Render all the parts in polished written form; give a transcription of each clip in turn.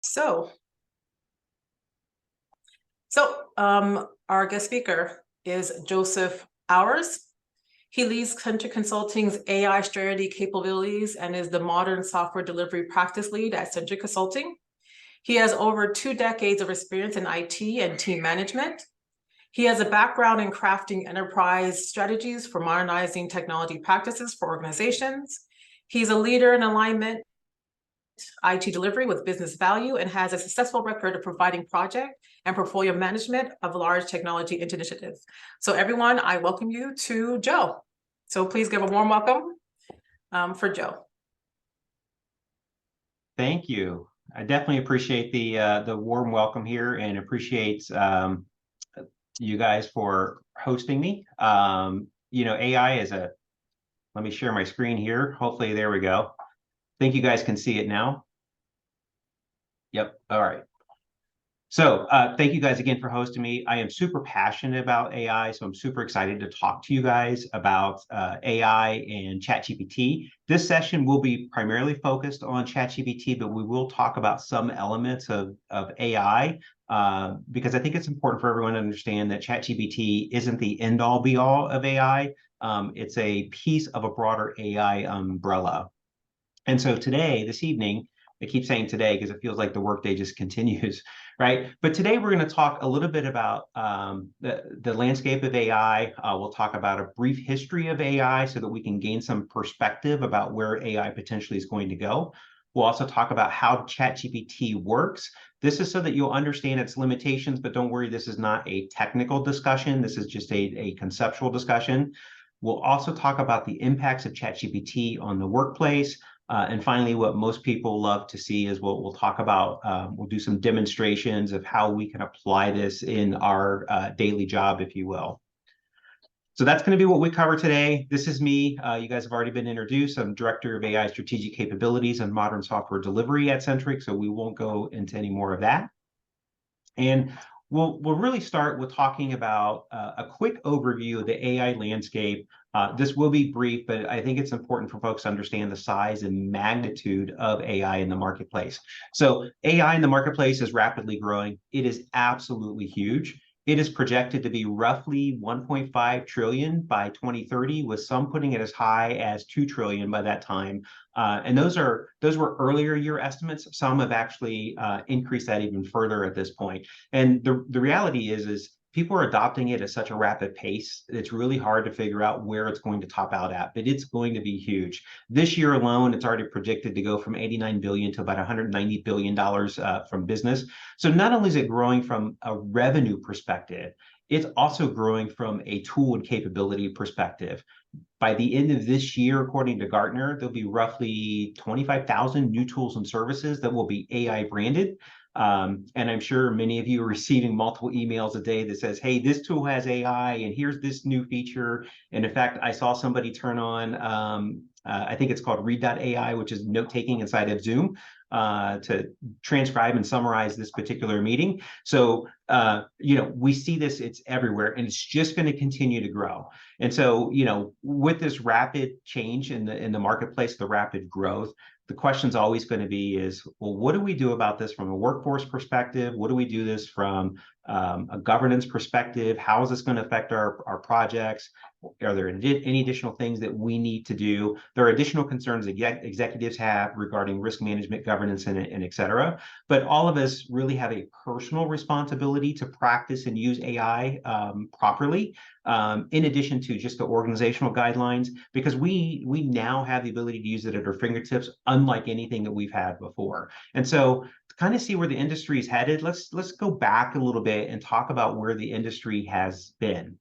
So, our guest speaker is Joseph Hours. He leads Country Consulting's AI strategy capabilities and is the modern software delivery practice lead at Century Consulting. He has over 2 decades of experience in IT and team management. He has a background in crafting enterprise strategies for modernizing technology practices for organizations. He's a leader in alignment IT delivery with business value and has a successful record of providing project and portfolio management of large technology initiatives. So everyone, I welcome you to Joe. So please give a warm welcome for Joe. Thank you. I definitely appreciate the warm welcome here and appreciate you guys for hosting me. AI is let me share my screen here. Hopefully, there we go. Think you guys can see it now. Yep. All right. So thank you guys again for hosting me. I am super passionate about AI, so I'm super excited to talk to you guys about AI and ChatGPT. This session will be primarily focused on ChatGPT, but we will talk about some elements of AI because I think it's important for everyone to understand that ChatGPT isn't the end-all be-all of AI. It's a piece of a broader AI umbrella. And so today, this evening, I keep saying today because it feels like the workday just continues, right? But today we're going to talk a little bit about the landscape of AI. We'll talk about a brief history of AI so that we can gain some perspective about where AI potentially is going to go. We'll also talk about how ChatGPT works. This is so that you'll understand its limitations, but don't worry, this is not a technical discussion. This is just a conceptual discussion. We'll also talk about the impacts of ChatGPT on the workplace. And finally, what most people love to see is what we'll talk about. We'll do some demonstrations of how we can apply this in our daily job, if you will. So that's going to be what we cover today. This is me. You guys have already been introduced. I'm Director of AI Strategic Capabilities and Modern Software Delivery at Centric, so we won't go into any more of that. And we'll really start with talking about a quick overview of the AI landscape. This will be brief, but I think it's important for folks to understand the size and magnitude of AI in the marketplace. So AI in the marketplace is rapidly growing. It is absolutely huge. It is projected to be roughly 1.5 trillion by 2030, with some putting it as high as 2 trillion by that time. And those were earlier year estimates. Some have actually increased that even further at this point. And the reality is people are adopting it at such a rapid pace, it's really hard to figure out where it's going to top out at, but it's going to be huge. This year alone, it's already predicted to go from 89 billion to about 190 billion dollars from business. So not only is it growing from a revenue perspective, it's also growing from a tool and capability perspective. By the end of this year, according to Gartner, there'll be roughly 25,000 new tools and services that will be AI branded. And I'm sure many of you are receiving multiple emails a day that says, hey, this tool has AI and here's this new feature. And in fact, I saw somebody turn on, I think it's called Read.ai, which is note-taking inside of Zoom to transcribe and summarize this particular meeting. So, we see this, it's everywhere, and it's just going to continue to grow. And so, with this rapid change in the marketplace, the rapid growth, the question's always going to be is, well, what do we do about this from a workforce perspective? What do we do this from a governance perspective? How is this going to affect our projects? Are there any additional things that we need to do? There are additional concerns that executives have regarding risk management, governance, and et cetera. But all of us really have a personal responsibility to practice and use AI properly, in addition to just the organizational guidelines, because we now have the ability to use it at our fingertips, unlike anything that we've had before. And so to kind of see where the industry is headed, let's go back a little bit and talk about where the industry has been.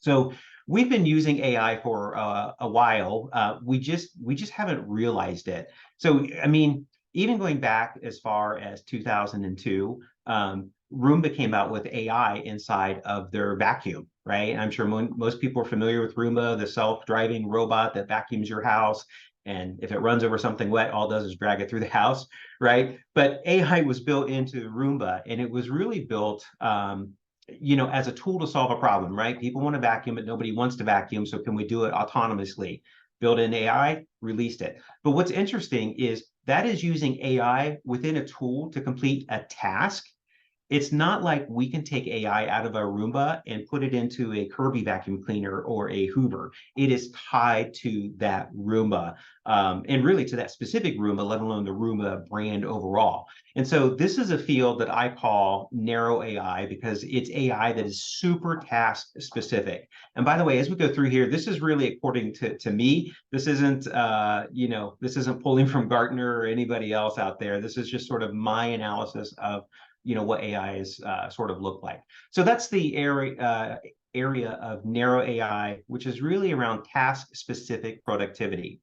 So we've been using AI for a while. We just haven't realized it. So, I mean, even going back as far as 2002, Roomba came out with AI inside of their vacuum, right? And I'm sure most people are familiar with Roomba, the self-driving robot that vacuums your house. And if it runs over something wet, all it does is drag it through the house, right? But AI was built into Roomba, and it was really built as a tool to solve a problem, right? People want to vacuum, but nobody wants to vacuum. So can we do it autonomously? Built in AI, released it. But what's interesting is that is using AI within a tool to complete a task. It's not like we can take AI out of a Roomba and put it into a Kirby vacuum cleaner or a Hoover. It is tied to that Roomba, and really to that specific Roomba, let alone the Roomba brand overall. And so this is a field that I call narrow AI because it's AI that is super task specific. And by the way, as we go through here, this is really according to me. This isn't, this isn't pulling from Gartner or anybody else out there. This is just sort of my analysis of what AI is sort of look like. So that's the area of narrow AI, which is really around task-specific productivity.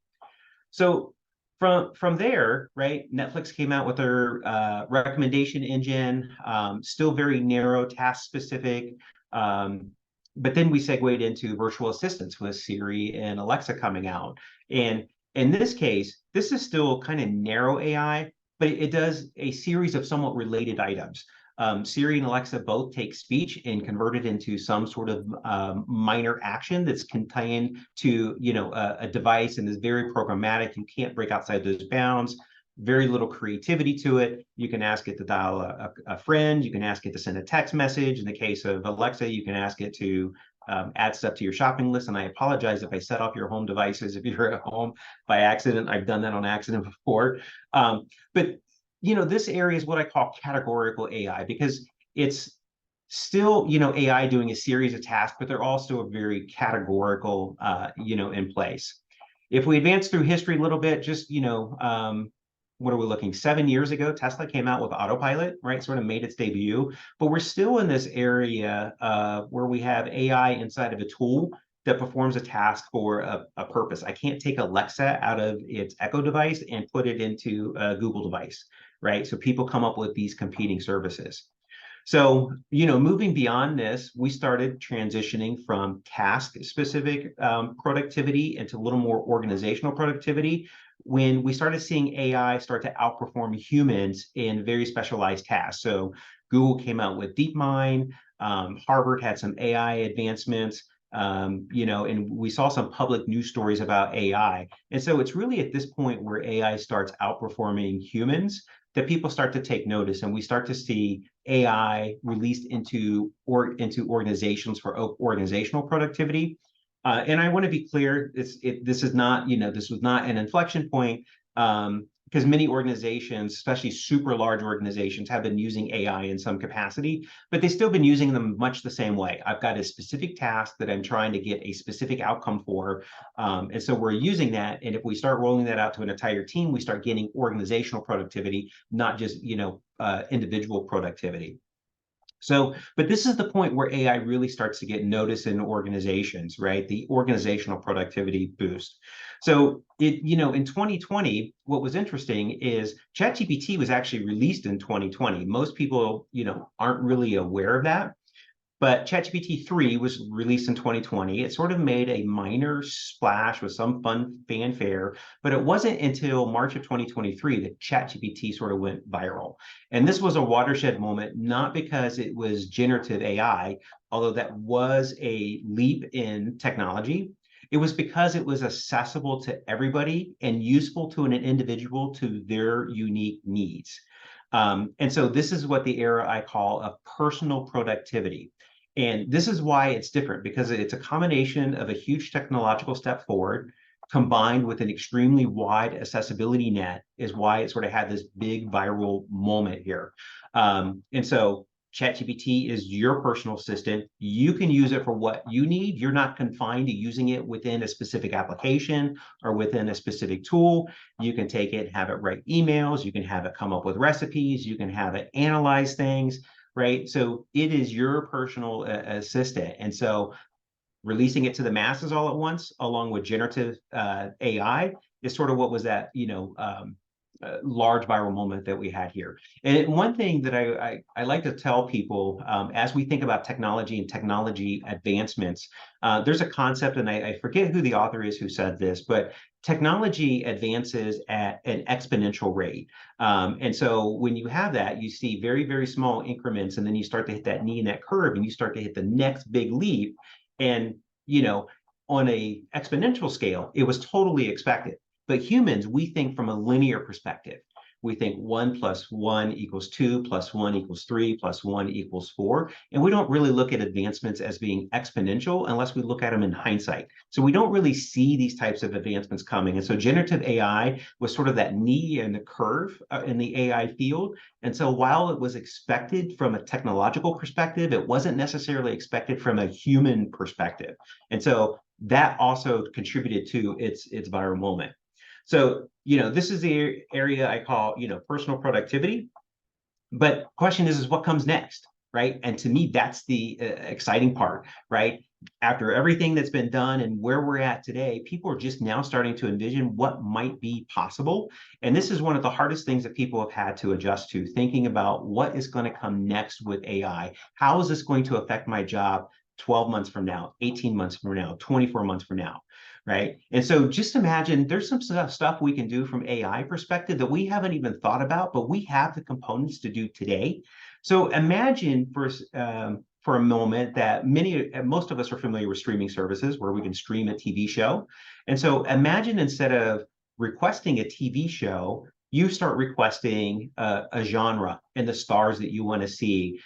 So from there, right, Netflix came out with their recommendation engine, still very narrow, task-specific. But then we segued into virtual assistants with Siri and Alexa coming out. And in this case, this is still kind of narrow AI, but it does a series of somewhat related items. Siri and Alexa both take speech and convert it into some sort of minor action that's contained to a device and is very programmatic. You can't break outside those bounds. Very little creativity to it. You can ask it to dial a friend. You can ask it to send a text message. In the case of Alexa, you can ask it to add stuff to your shopping list. And I apologize if I set off your home devices if you're at home by accident. I've done that on accident before. But this area is what I call categorical AI because it's still, AI doing a series of tasks, but they're also very categorical, in place. If we advance through history a little bit, just, what are we looking? 7 years ago, Tesla came out with autopilot, right? Sort of made its debut, but we're still in this area where we have AI inside of a tool that performs a task for a purpose. I can't take Alexa out of its Echo device and put it into a Google device, right? So people come up with these competing services. So, moving beyond this, we started transitioning from task-specific productivity into a little more organizational productivity when we started seeing AI start to outperform humans in very specialized tasks. So Google came out with DeepMind, Harvard had some AI advancements, and we saw some public news stories about AI. And so it's really at this point where AI starts outperforming humans that people start to take notice, and we start to see AI released into organizations for organizational productivity. And I want to be clear, this is not, this was not an inflection point, because many organizations, especially super large organizations, have been using AI in some capacity, but they've still been using them much the same way. I've got a specific task that I'm trying to get a specific outcome for, and so we're using that. And if we start rolling that out to an entire team, we start getting organizational productivity, not just individual productivity. So, but this is the point where AI really starts to get noticed in organizations, right? The organizational productivity boost. So in 2020, what was interesting is ChatGPT was actually released in 2020. Most people, aren't really aware of that. But ChatGPT 3 was released in 2020. It sort of made a minor splash with some fun fanfare, but it wasn't until March of 2023 that ChatGPT sort of went viral. And this was a watershed moment, not because it was generative AI, although that was a leap in technology. It was because it was accessible to everybody and useful to an individual to their unique needs. And so this is what the era I call a personal productivity. And this is why it's different, because it's a combination of a huge technological step forward combined with an extremely wide accessibility net is why it sort of had this big viral moment here. And so ChatGPT is your personal assistant. You can use it for what you need. You're not confined to using it within a specific application or within a specific tool. You can take it, have it write emails. You can have it come up with recipes. You can have it analyze things, right? So it is your personal assistant. And so releasing it to the masses all at once, along with generative AI, is sort of what was that, large viral moment that we had here. And one thing that I like to tell people as we think about technology and technology advancements, there's a concept, and I forget who the author is who said this, but technology advances at an exponential rate. And so when you have that, you see very, very small increments, and then you start to hit that knee in that curve, and you start to hit the next big leap. And, on a exponential scale, it was totally expected. But humans, we think from a linear perspective. We think 1 + 1 = 2, + 1 = 3, + 1 = 4. And we don't really look at advancements as being exponential unless we look at them in hindsight. So we don't really see these types of advancements coming. And so generative AI was sort of that knee in the curve in the AI field. And so while it was expected from a technological perspective, it wasn't necessarily expected from a human perspective. And so that also contributed to its viral moment. So, this is the area I call, personal productivity. But question is what comes next, right? And to me, that's the exciting part, right? After everything that's been done and where we're at today, people are just now starting to envision what might be possible. And this is one of the hardest things that people have had to adjust to, thinking about what is going to come next with AI. How is this going to affect my job 12 months from now, 18 months from now, 24 months from now? Right. And so just imagine there's some stuff we can do from AI perspective that we haven't even thought about, but we have the components to do today. So imagine for a moment that most of us are familiar with streaming services where we can stream a TV show. And so imagine instead of requesting a TV show, you start requesting a genre and the stars that you want to see,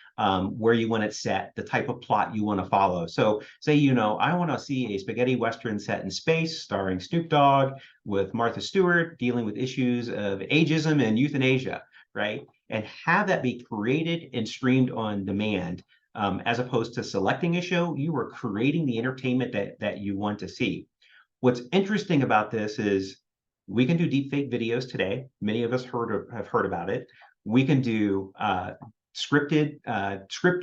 where you want it set, the type of plot you want to follow. So say, I want to see a spaghetti Western set in space starring Snoop Dogg with Martha Stewart dealing with issues of ageism and euthanasia, right? And have that be created and streamed on demand. As opposed to selecting a show, you are creating the entertainment that you want to see. What's interesting about this is we can do deepfake videos today. Many of us have heard about it. We can do script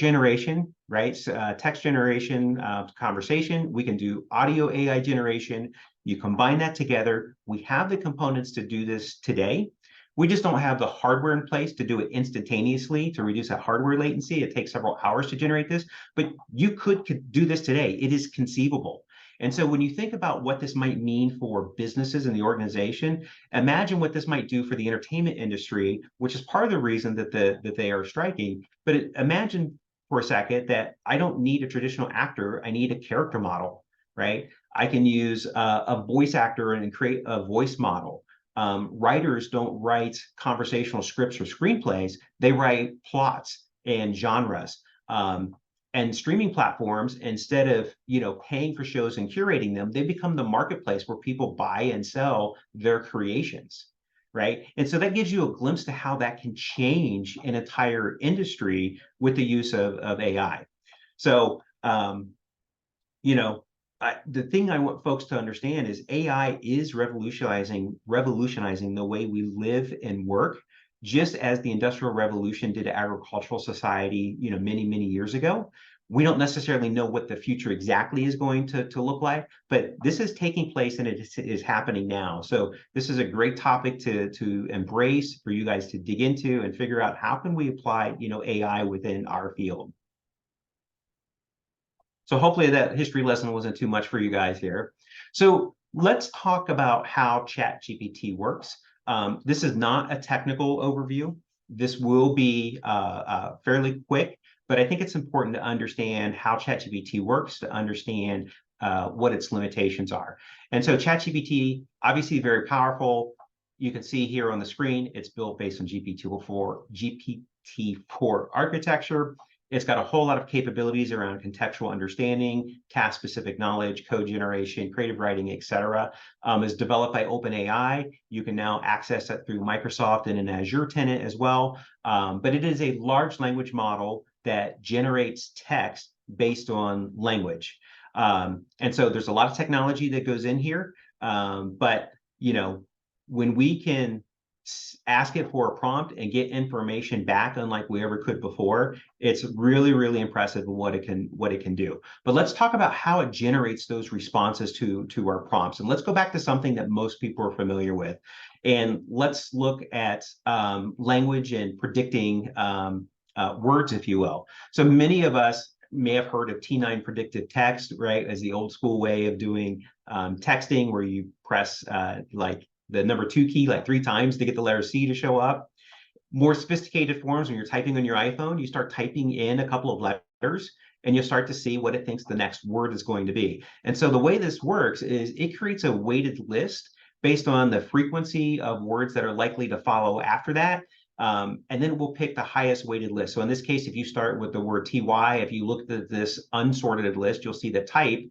generation, right? Text generation, conversation. We can do audio AI generation. You combine that together. We have the components to do this today. We just don't have the hardware in place to do it instantaneously to reduce that hardware latency. It takes several hours to generate this, but you could do this today. It is conceivable. And so when you think about what this might mean for businesses and the organization, imagine what this might do for the entertainment industry, which is part of the reason that they are striking. But imagine for a second that I don't need a traditional actor. I need a character model, right? I can use a voice actor and create a voice model. Writers don't write conversational scripts or screenplays. They write plots and genres. And streaming platforms, instead of paying for shows and curating them, they become the marketplace where people buy and sell their creations, right? And so that gives you a glimpse to how that can change an entire industry with the use of AI. So, the thing I want folks to understand is AI is revolutionizing the way we live and work, just as the Industrial Revolution did agricultural society, many years ago. We don't necessarily know what the future exactly is going to look like, but this is taking place and it is happening now. So this is a great topic to embrace, for you guys to dig into and figure out how can we apply, AI within our field. So hopefully that history lesson wasn't too much for you guys here. So let's talk about how ChatGPT works. This is not a technical overview. This will be fairly quick, but I think it's important to understand how ChatGPT works, to understand what its limitations are. And so ChatGPT, obviously very powerful. You can see here on the screen, it's built based on GPT-4 architecture. It's got a whole lot of capabilities around contextual understanding, task-specific knowledge, code generation, creative writing, etc. Is developed by OpenAI. You can now access it through Microsoft and an Azure tenant as well. But it is a large language model that generates text based on language. And so there's a lot of technology that goes in here. But when we can ask it for a prompt and get information back, unlike we ever could before, it's really impressive what it can do. But let's talk about how it generates those responses to our prompts. And let's go back to something that most people are familiar with. And let's look at language and predicting words, if you will. So many of us may have heard of T9 predictive text, right, as the old school way of doing texting, where you press like the number 2 key like 3 times to get the letter C to show up. More sophisticated forms, when you're typing on your iPhone, you start typing in a couple of letters and you'll start to see what it thinks the next word is going to be. And so the way this works is it creates a weighted list based on the frequency of words that are likely to follow after that. And then we'll pick the highest weighted list. So in this case, if you start with the word TY, if you look at this unsorted list, you'll see the type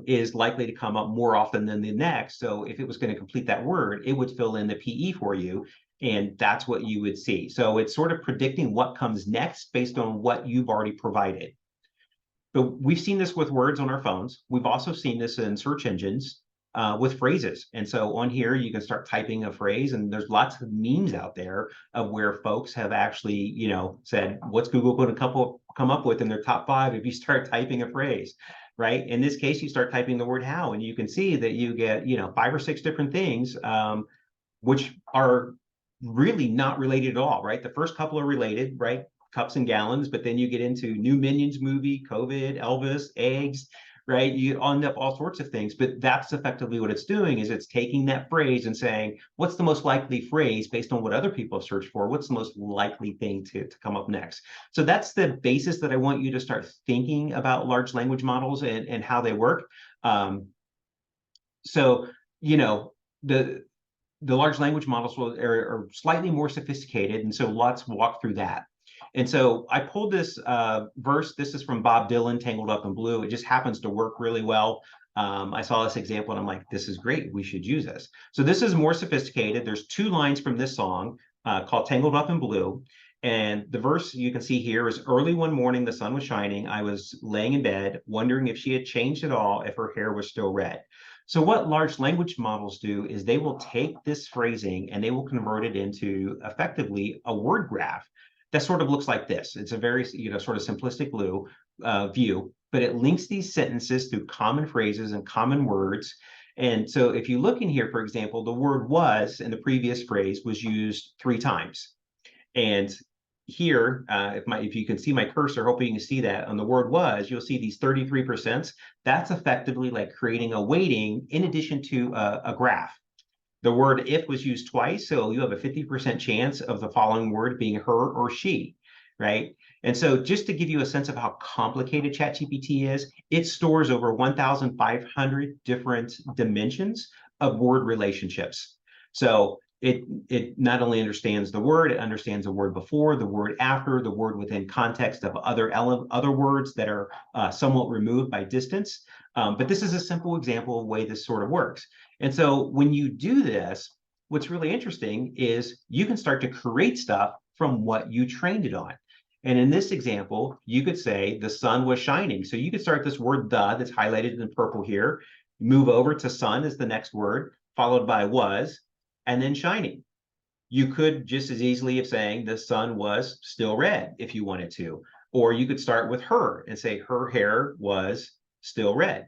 is likely to come up more often than the next. So if it was going to complete that word, it would fill in the PE for you. And that's what you would see. So it's sort of predicting what comes next based on what you've already provided. But we've seen this with words on our phones. We've also seen this in search engines with phrases. And so on here, you can start typing a phrase, and there's lots of memes out there of where folks have actually, said, what's Google going to come up with in their top 5 if you start typing a phrase, right? In this case, you start typing the word how, and you can see that you get, 5 or 6 different things, which are really not related at all, right? The first couple are related, right? Cups and gallons, but then you get into new Minions movie, COVID, Elvis, eggs, right? You end up all sorts of things, but that's effectively what it's doing, is it's taking that phrase and saying, what's the most likely phrase based on what other people have searched for? What's the most likely thing to come up next? So that's the basis that I want you to start thinking about large language models and how they work. So, the large language models are slightly more sophisticated. And so let's walk through that. And so I pulled this verse. This is from Bob Dylan, Tangled Up in Blue. It just happens to work really well. I saw this example and I'm like, this is great. We should use this. So this is more sophisticated. There's 2 lines from this song called Tangled Up in Blue. And the verse you can see here is, early one morning, the sun was shining. I was laying in bed, wondering if she had changed at all, if her hair was still red. So what large language models do is they will take this phrasing and they will convert it into effectively a word graph that sort of looks like this. It's a very, sort of simplistic view, but it links these sentences through common phrases and common words. And so if you look in here, for example, the word was in the previous phrase was used 3 times. And here, if you can see my cursor, hoping you can see that on the word was, you'll see these 33%. That's effectively like creating a weighting in addition to a graph. The word if was used twice, so you have a 50% chance of the following word being her or she, right? And so just to give you a sense of how complicated ChatGPT is, it stores over 1,500 different dimensions of word relationships. So it not only understands the word, it understands the word before, the word after, the word within context of other words that are somewhat removed by distance. But this is a simple example of the way this sort of works. And so when you do this, what's really interesting is you can start to create stuff from what you trained it on. And in this example, you could say the sun was shining. So you could start this word the that's highlighted in purple here, move over to sun as the next word, followed by was, and then shining. You could just as easily have saying the sun was still red if you wanted to. Or you could start with her and say her hair was still red,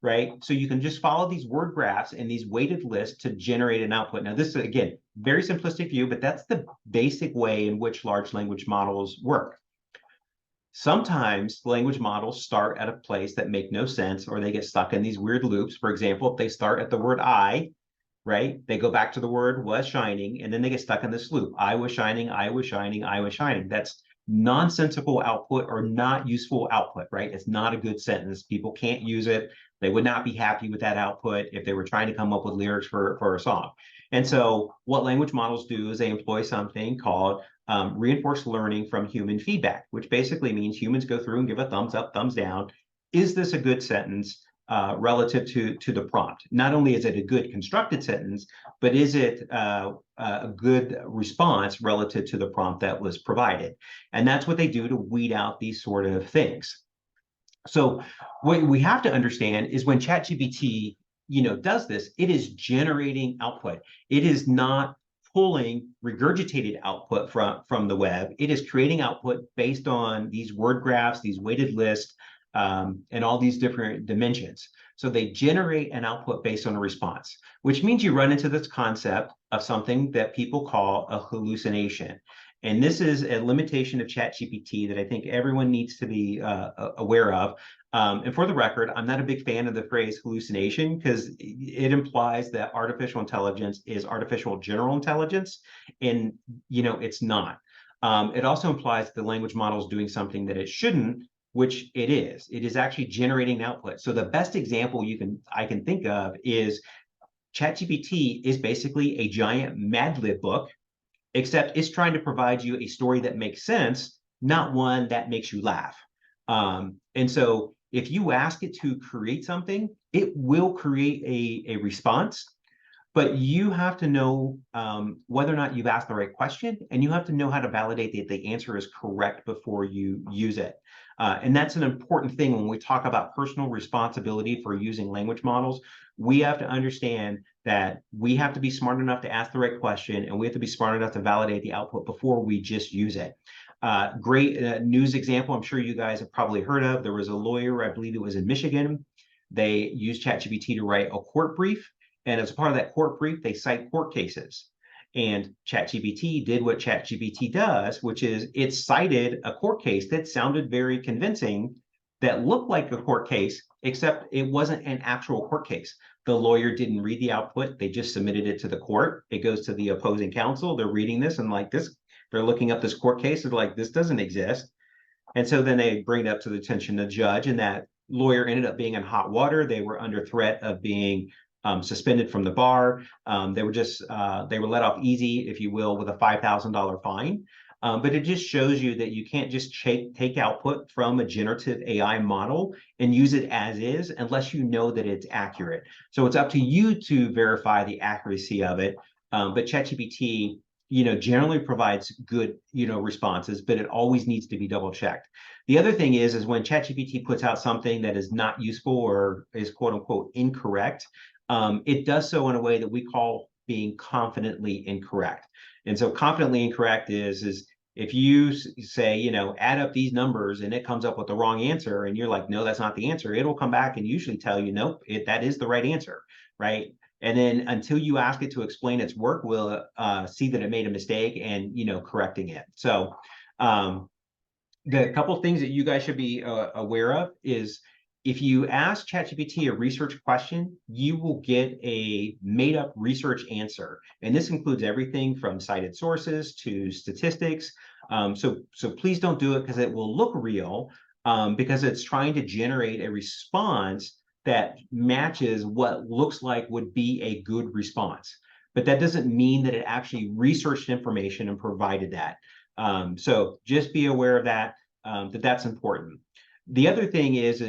right? So you can just follow these word graphs and these weighted lists to generate an output. Now, this is, again, very simplistic view, but that's the basic way in which large language models work. Sometimes language models start at a place that make no sense, or they get stuck in these weird loops. For example, if they start at the word I, right? They go back to the word was shining, and then they get stuck in this loop. I was shining, I was shining, I was shining. That's nonsensical output or not useful output, right? It's not a good sentence. People can't use it. They would not be happy with that output if they were trying to come up with lyrics for a song. And so what language models do is they employ something called reinforced learning from human feedback, which basically means humans go through and give a thumbs up, thumbs down. Is this a good sentence? Relative to the prompt. Not only is it a good constructed sentence, but is it a good response relative to the prompt that was provided? And that's what they do to weed out these sort of things. So what we have to understand is when ChatGPT, does this, it is generating output. It is not pulling regurgitated output from the web. It is creating output based on these word graphs, these weighted lists, and all these different dimensions. So they generate an output based on a response, which means you run into this concept of something that people call a hallucination. And this is a limitation of ChatGPT that I think everyone needs to be aware of. And for the record, I'm not a big fan of the phrase hallucination because it implies that artificial intelligence is artificial general intelligence, and it's not. It also implies the language model is doing something that it shouldn't, which it is. It is actually generating output. So the best example I can think of is ChatGPT is basically a giant Mad Lib book, except it's trying to provide you a story that makes sense, not one that makes you laugh. And so if you ask it to create something, it will create a response, but you have to know whether or not you've asked the right question, and you have to know how to validate that the answer is correct before you use it. And that's an important thing when we talk about personal responsibility for using language models. We have to understand that we have to be smart enough to ask the right question, and we have to be smart enough to validate the output before we just use it. Great news example I'm sure you guys have probably heard of. There was a lawyer, I believe it was in Michigan. They used ChatGPT to write a court brief. And as part of that court brief, they cite court cases. And ChatGPT did what ChatGPT does, which is it cited a court case that sounded very convincing, that looked like a court case, except it wasn't an actual court case. The lawyer didn't read the output. They just submitted it to the court. It goes to the opposing counsel. They're reading this and like this, they're looking up this court case. They're like, this doesn't exist. And so then they bring it up to the attention of the judge, and that lawyer ended up being in hot water. They were under threat of being suspended from the bar. They were let off easy, if you will, with a $5,000 fine. But it just shows you that you can't just take output from a generative AI model and use it as is unless you know that it's accurate. So it's up to you to verify the accuracy of it. But ChatGPT, generally provides good, responses, but it always needs to be double checked. The other thing is when ChatGPT puts out something that is not useful or is quote unquote incorrect, it does so in a way that we call being confidently incorrect. And so confidently incorrect is if you say, add up these numbers and it comes up with the wrong answer, and you're like, no, that's not the answer, it'll come back and usually tell you, nope, that is the right answer, right? And then until you ask it to explain its work, we'll see that it made a mistake and, correcting it. So the couple things that you guys should be aware of is if you ask ChatGPT a research question, you will get a made-up research answer. And this includes everything from cited sources to statistics. So please don't do it because it will look real, because it's trying to generate a response that matches what looks like would be a good response. But that doesn't mean that it actually researched information and provided that. So just be aware of that, that's important. The other thing is,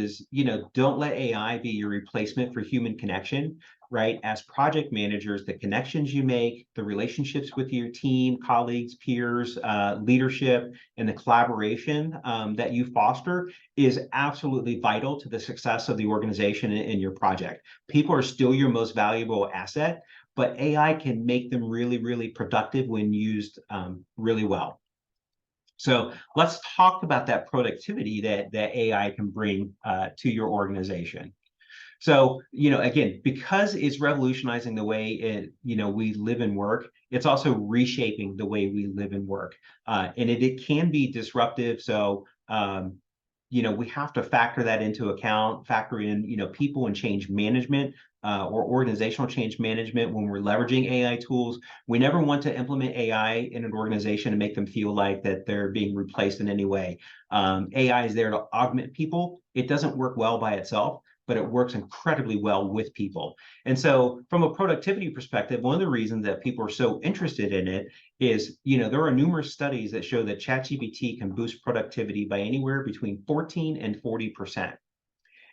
don't let AI be your replacement for human connection, right? As project managers, the connections you make, the relationships with your team, colleagues, peers, leadership, and the collaboration that you foster is absolutely vital to the success of the organization and your project. People are still your most valuable asset, but AI can make them really, really productive when used really well. So let's talk about that productivity that AI can bring to your organization. So, again, because it's revolutionizing the way we live and work, it's also reshaping the way we live and work. And it can be disruptive. So, we have to factor that into account, factor in, people and change management or organizational change management when we're leveraging AI tools. We never want to implement AI in an organization and make them feel like that they're being replaced in any way. AI is there to augment people. It doesn't work well by itself, but it works incredibly well with people. And so from a productivity perspective, one of the reasons that people are so interested in it is, there are numerous studies that show that ChatGPT can boost productivity by anywhere between 14 and 40%.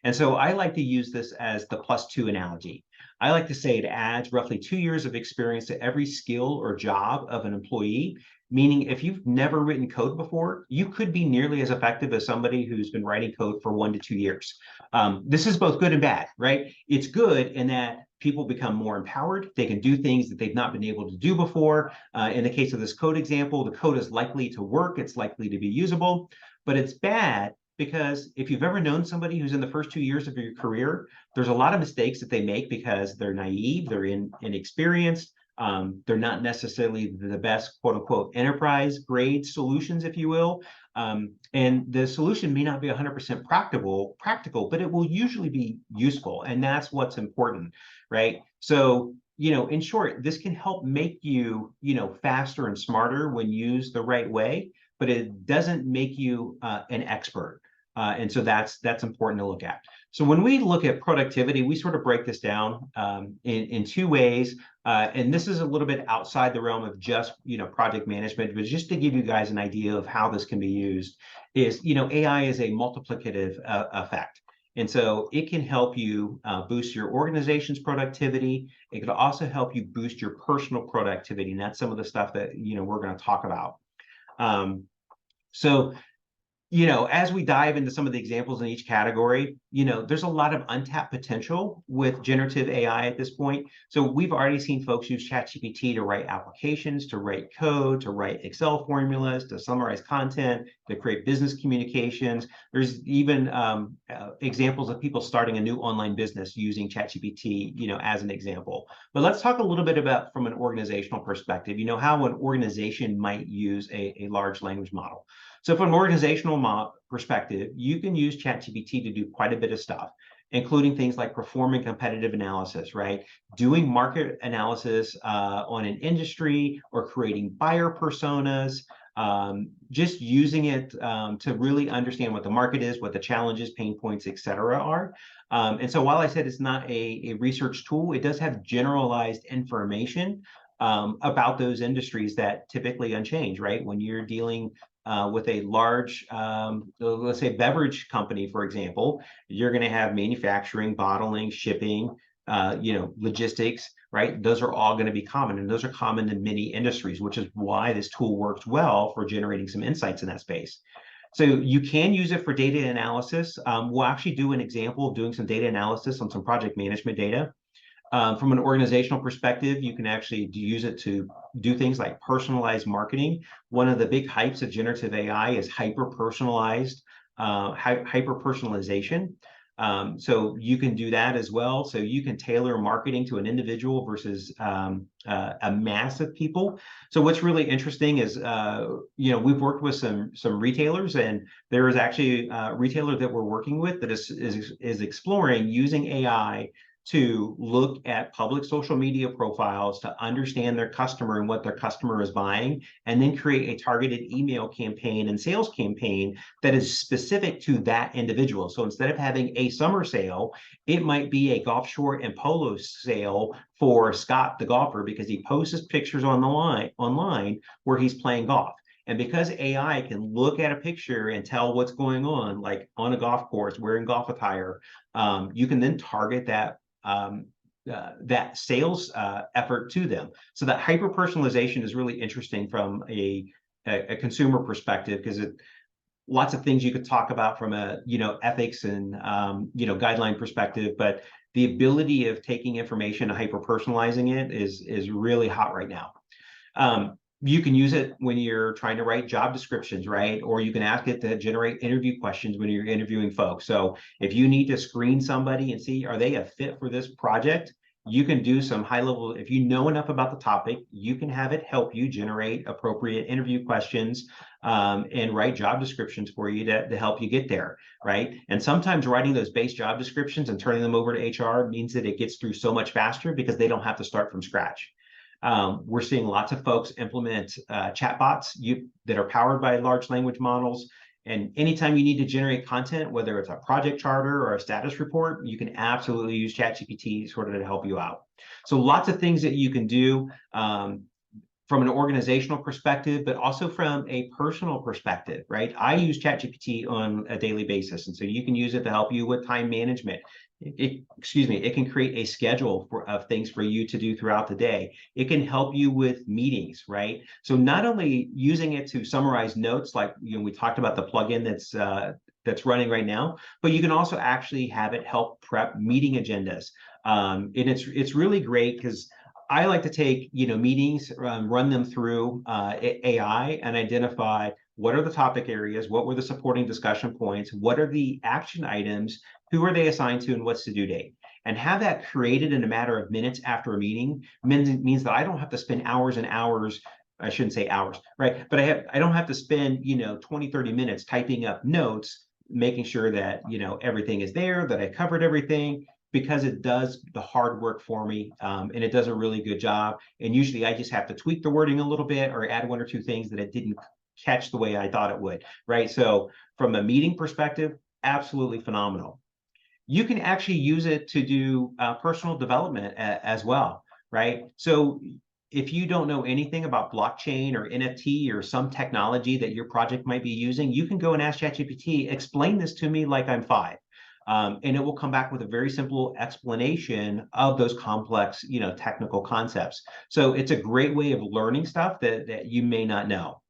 And so I like to use this as the +2 analogy. I like to say it adds roughly 2 years of experience to every skill or job of an employee, meaning if you've never written code before, you could be nearly as effective as somebody who's been writing code for 1 to 2 years. This is both good and bad, right? It's good in that people become more empowered. They can do things that they've not been able to do before. In the case of this code example, the code is likely to work. It's likely to be usable, but it's bad because if you've ever known somebody who's in the first 2 years of your career, there's a lot of mistakes that they make because they're naive, they're inexperienced, they're not necessarily the best, quote unquote, enterprise grade solutions, if you will. And the solution may not be 100% practical, but it will usually be useful. And that's what's important, right? So, in short, this can help make you, faster and smarter when used the right way, but it doesn't make you an expert. And so that's important to look at. So when we look at productivity, we sort of break this down in two ways. And this is a little bit outside the realm of just, project management, but just to give you guys an idea of how this can be used is, AI is a multiplicative effect. And so it can help you boost your organization's productivity. It could also help you boost your personal productivity. And that's some of the stuff that, we're going to talk about. So as we dive into some of the examples in each category, there's a lot of untapped potential with generative AI at this point. So we've already seen folks use ChatGPT to write applications, to write code, to write Excel formulas, to summarize content, to create business communications. There's even examples of people starting a new online business using ChatGPT, as an example. But let's talk a little bit about from an organizational perspective, how an organization might use a large language model. So from an organizational perspective, you can use ChatGPT to do quite a bit of stuff, including things like performing competitive analysis, right? Doing market analysis on an industry or creating buyer personas, just using it to really understand what the market is, what the challenges, pain points, et cetera are. And so while I said it's not a research tool, it does have generalized information about those industries that typically unchange, right? When you're dealing with a large, let's say, beverage company, for example, you're going to have manufacturing, bottling, shipping, logistics, right? Those are all going to be common, and those are common in many industries, which is why this tool works well for generating some insights in that space. So you can use it for data analysis. We'll actually do an example of doing some data analysis on some project management data. From an organizational perspective, you can actually use it to do things like personalized marketing. One of the big hypes of generative AI is hyper-personalization. So you can do that as well. So you can tailor marketing to an individual versus a mass of people. So what's really interesting is, we've worked with some retailers, and there is actually a retailer that we're working with that is exploring using AI to look at public social media profiles to understand their customer and what their customer is buying, and then create a targeted email campaign and sales campaign that is specific to that individual. So instead of having a summer sale, it might be a golf short and polo sale for Scott the golfer, because he posts his pictures online where he's playing golf. And because AI can look at a picture and tell what's going on, like on a golf course, wearing golf attire, you can then target that sales effort to them. So that hyper personalization is really interesting from a consumer perspective, because lots of things you could talk about from a ethics and guideline perspective, but the ability of taking information and hyper personalizing it is really hot right now. You can use it when you're trying to write job descriptions, right? Or you can ask it to generate interview questions when you're interviewing folks. So if you need to screen somebody and see, are they a fit for this project? You can do some high level, if you know enough about the topic, you can have it help you generate appropriate interview questions and write job descriptions for you to help you get there, right? And sometimes writing those base job descriptions and turning them over to HR means that it gets through so much faster because they don't have to start from scratch. We're seeing lots of folks implement chatbots that are powered by large language models. And anytime you need to generate content, whether it's a project charter or a status report, you can absolutely use ChatGPT sort of to help you out. So lots of things that you can do from an organizational perspective, but also from a personal perspective, right? I use ChatGPT on a daily basis. And so you can use it to help you with time management. It can create a schedule of things for you to do throughout the day. It can help you with meetings, right? So not only using it to summarize notes, like we talked about the plugin that's running right now, but you can also actually have it help prep meeting agendas. And it's really great because I like to take meetings, run them through AI and identify what are the topic areas, what were the supporting discussion points, what are the action items, who are they assigned to, and what's the due date. And have that created in a matter of minutes after a meeting means that I don't have to spend hours and hours. I shouldn't say hours, right? But I don't have to spend 20, 30 minutes typing up notes, making sure that everything is there, that I covered everything, because it does the hard work for me, and it does a really good job. And usually I just have to tweak the wording a little bit or add one or two things that it didn't catch the way I thought it would, right? So from a meeting perspective, absolutely phenomenal. You can actually use it to do personal development as well, right? So if you don't know anything about blockchain or NFT or some technology that your project might be using, you can go and ask ChatGPT, explain this to me like I'm 5. And it will come back with a very simple explanation of those complex, technical concepts. So it's a great way of learning stuff that you may not know.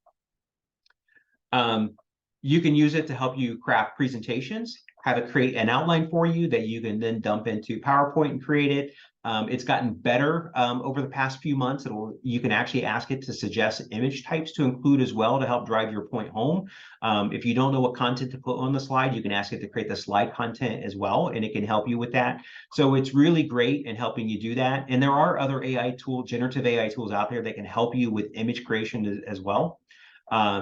You can use it to help you craft presentations, have it create an outline for you that you can then dump into PowerPoint and create it. It's gotten better over the past few months. You can actually ask it to suggest image types to include as well to help drive your point home. If you don't know what content to put on the slide, you can ask it to create the slide content as well, and it can help you with that. So it's really great in helping you do that. And there are other generative AI tools out there that can help you with image creation as well.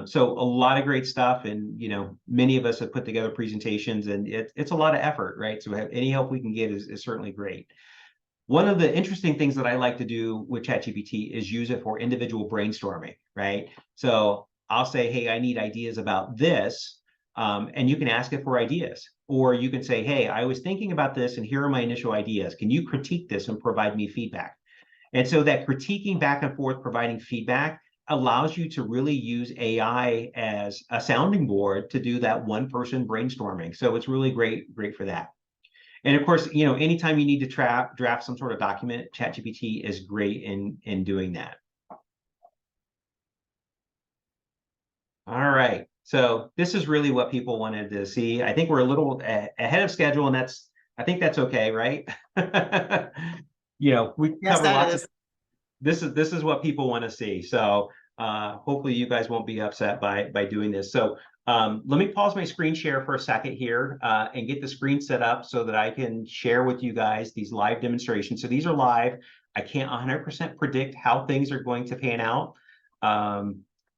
So a lot of great stuff, and many of us have put together presentations, and it's a lot of effort, right? So any help we can get is certainly great. One of the interesting things that I like to do with ChatGPT is use it for individual brainstorming, right? So I'll say, hey, I need ideas about this, and you can ask it for ideas. Or you can say, hey, I was thinking about this, and here are my initial ideas. Can you critique this and provide me feedback? And so that critiquing back and forth, providing feedback, allows you to really use AI as a sounding board to do that one-person brainstorming. So it's really great for that. And of course, anytime you need to draft some sort of document, ChatGPT is great in doing that. All right. So this is really what people wanted to see. I think we're a little ahead of schedule, and I think that's okay, right? We cover lots of. This is what people want to see. So hopefully you guys won't be upset by doing this. So let me pause my screen share for a second here and get the screen set up so that I can share with you guys these live demonstrations. So these are live. I can't 100% predict how things are going to pan out.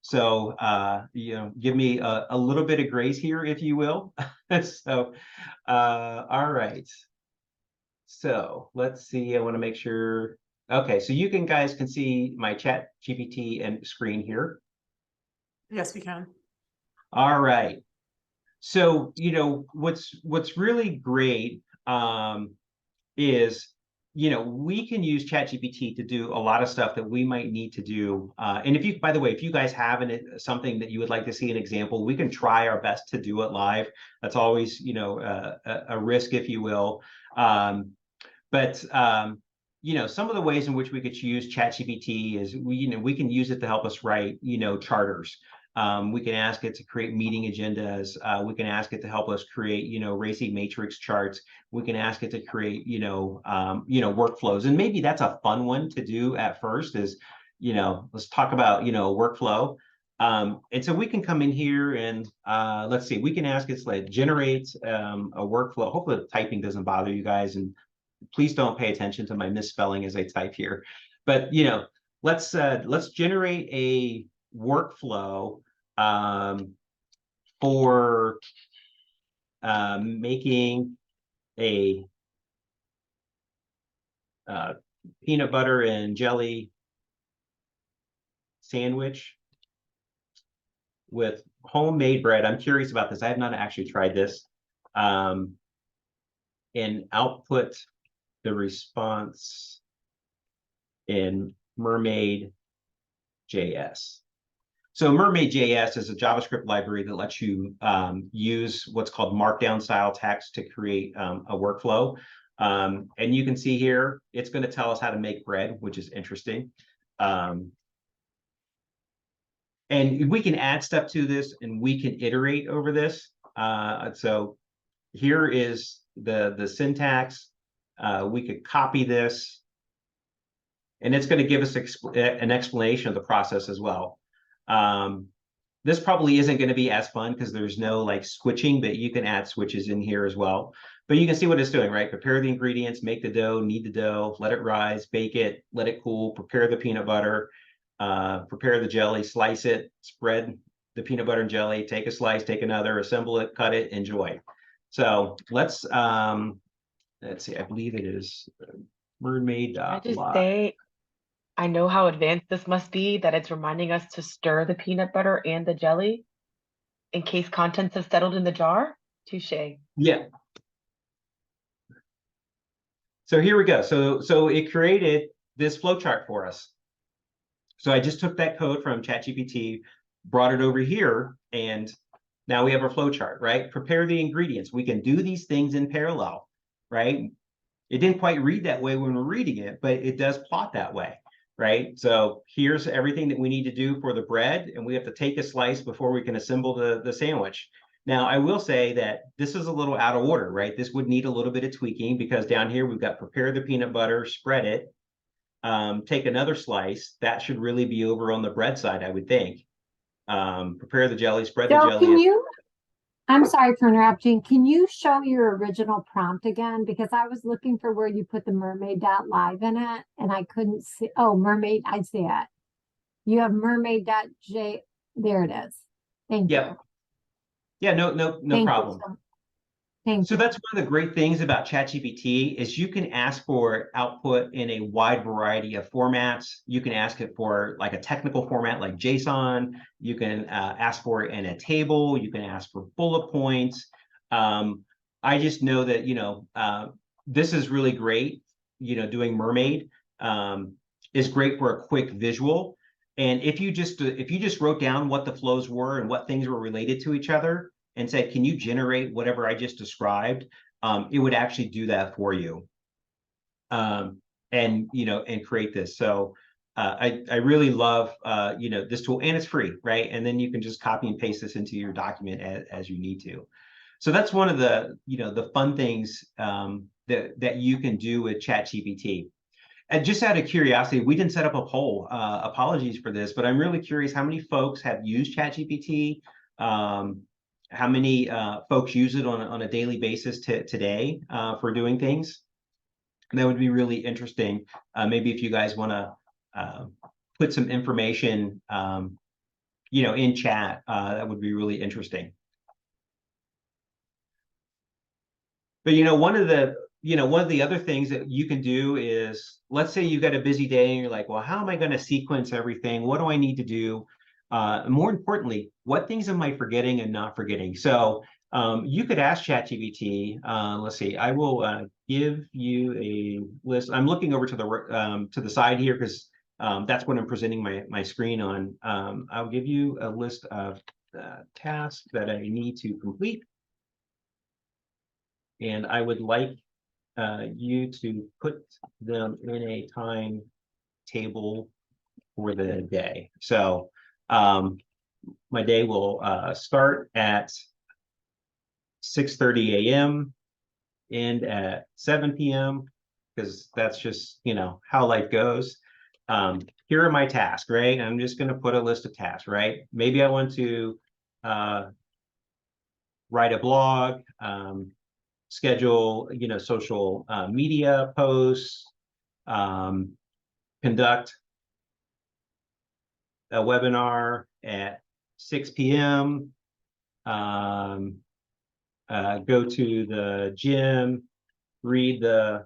So give me a little bit of grace here, if you will. So all right. So let's see. I want to make sure. Okay, so you guys can see my ChatGPT and screen here. Yes, we can. All right. So what's really great is we can use ChatGPT to do a lot of stuff that we might need to do. And by the way, if you guys have something that you would like to see an example, we can try our best to do it live. That's always a risk, if you will. But some of the ways in which we could use ChatGPT is we can use it to help us write charters. We can ask it to create meeting agendas. We can ask it to help us create RACI matrix charts. We can ask it to create workflows. And maybe that's a fun one to do at first. Is let's talk about workflow. And so we can come in here and let's see. We can ask it to generate a workflow. Hopefully the typing doesn't bother you guys, and please don't pay attention to my misspelling as I type here. But let's generate a workflow for making a peanut butter and jelly sandwich with homemade bread. I'm curious about this. I have not actually tried this. And output the response in Mermaid JS. So Mermaid JS is a JavaScript library that lets you use what's called markdown style text to create a workflow. And you can see here, it's going to tell us how to make bread, which is interesting. And we can add stuff to this, and we can iterate over this. So here is the syntax. We could copy this, and it's going to give us an explanation of the process as well. This probably isn't going to be as fun because there's no switching, but you can add switches in here as well. But you can see what it's doing, right? Prepare the ingredients, make the dough, knead the dough, let it rise, bake it, let it cool, prepare the peanut butter, prepare the jelly, slice it, spread the peanut butter and jelly, take a slice, take another, assemble it, cut it, enjoy. So let's see, I believe it is mermaid.live. I know how advanced this must be that it's reminding us to stir the peanut butter and the jelly in case contents have settled in the jar. Touche. Yeah. So here we go. So it created this flowchart for us. So I just took that code from ChatGPT, brought it over here, and now we have our flowchart, right? Prepare the ingredients. We can do these things in parallel, right? It didn't quite read that way when we're reading it, but it does plot that way, right? So here's everything that we need to do for the bread, and we have to take a slice before we can assemble the sandwich. Now, I will say that this is a little out of order, right? This would need a little bit of tweaking because down here we've got prepare the peanut butter, spread it, take another slice. That should really be over on the bread side, I would think. Prepare the jelly, spread the Joe, jelly. I'm sorry for interrupting. Can you show your original prompt again? Because I was looking for where you put the mermaid.live in it and I couldn't see. Oh, mermaid, I see it. You have mermaid.j. There it is. Thank Yep. you. Yeah, no Thank problem. you. Thank So you. that's one of the great things about ChatGPT is you can ask for output in a wide variety of formats. You can ask it for like a technical format like JSON. You can ask for it in a table. You can ask for bullet points. I just know that, this is really great. Doing Mermaid is great for a quick visual. And if you just wrote down what the flows were and what things were related to each other, and said, can you generate whatever I just described? It would actually do that for you. And create this. So I really love this tool, and it's free, right? And then you can just copy and paste this into your document as you need to. So that's one of the fun things that you can do with ChatGPT. And just out of curiosity, we didn't set up a poll. Apologies for this, but I'm really curious how many folks have used ChatGPT. How many folks use it on a daily basis today for doing things? And that would be really interesting. Maybe if you guys want to put some information, in chat, that would be really interesting. But one of the other things that you can do is, let's say you've got a busy day and you're like, well, how am I going to sequence everything? What do I need to do? More importantly, what things am I forgetting and not forgetting? So you could ask ChatGPT. Let's see, I will give you a list. I'm looking over to the side here because that's what I'm presenting my screen on. I'll give you a list of tasks that I need to complete. And I would like you to put them in a time table for the day. So my day will start at 6:30 a.m. end at 7 p.m. because that's just, how life goes. Here are my tasks, right? I'm just going to put a list of tasks, right? Maybe I want to write a blog, schedule, social media posts, conduct a webinar at 6 p.m., go to the gym, read the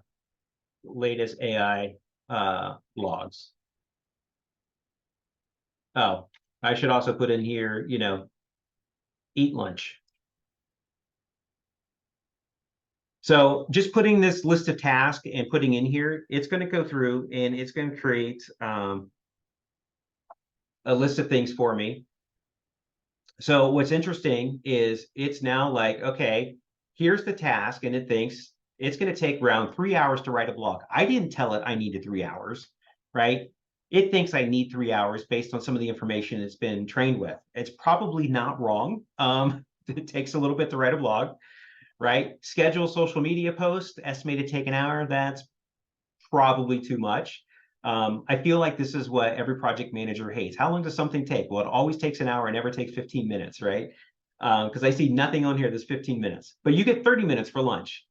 latest AI blogs. Oh, I should also put in here, eat lunch. So just putting this list of tasks and putting in here, it's going to go through and it's going to create a list of things for me. So what's interesting is it's now like, okay, here's the task, and it thinks it's going to take around 3 hours to write a blog. I didn't tell it I needed 3 hours, right? It thinks I need 3 hours based on some of the information it's been trained with. It's probably not wrong. It takes a little bit to write a blog. Right? Schedule social media post, estimated take an hour. That's probably too much. I feel like this is what every project manager hates. How long does something take? Well, it always takes an hour. It never takes 15 minutes, right? Because I see nothing on here that's 15 minutes. But you get 30 minutes for lunch,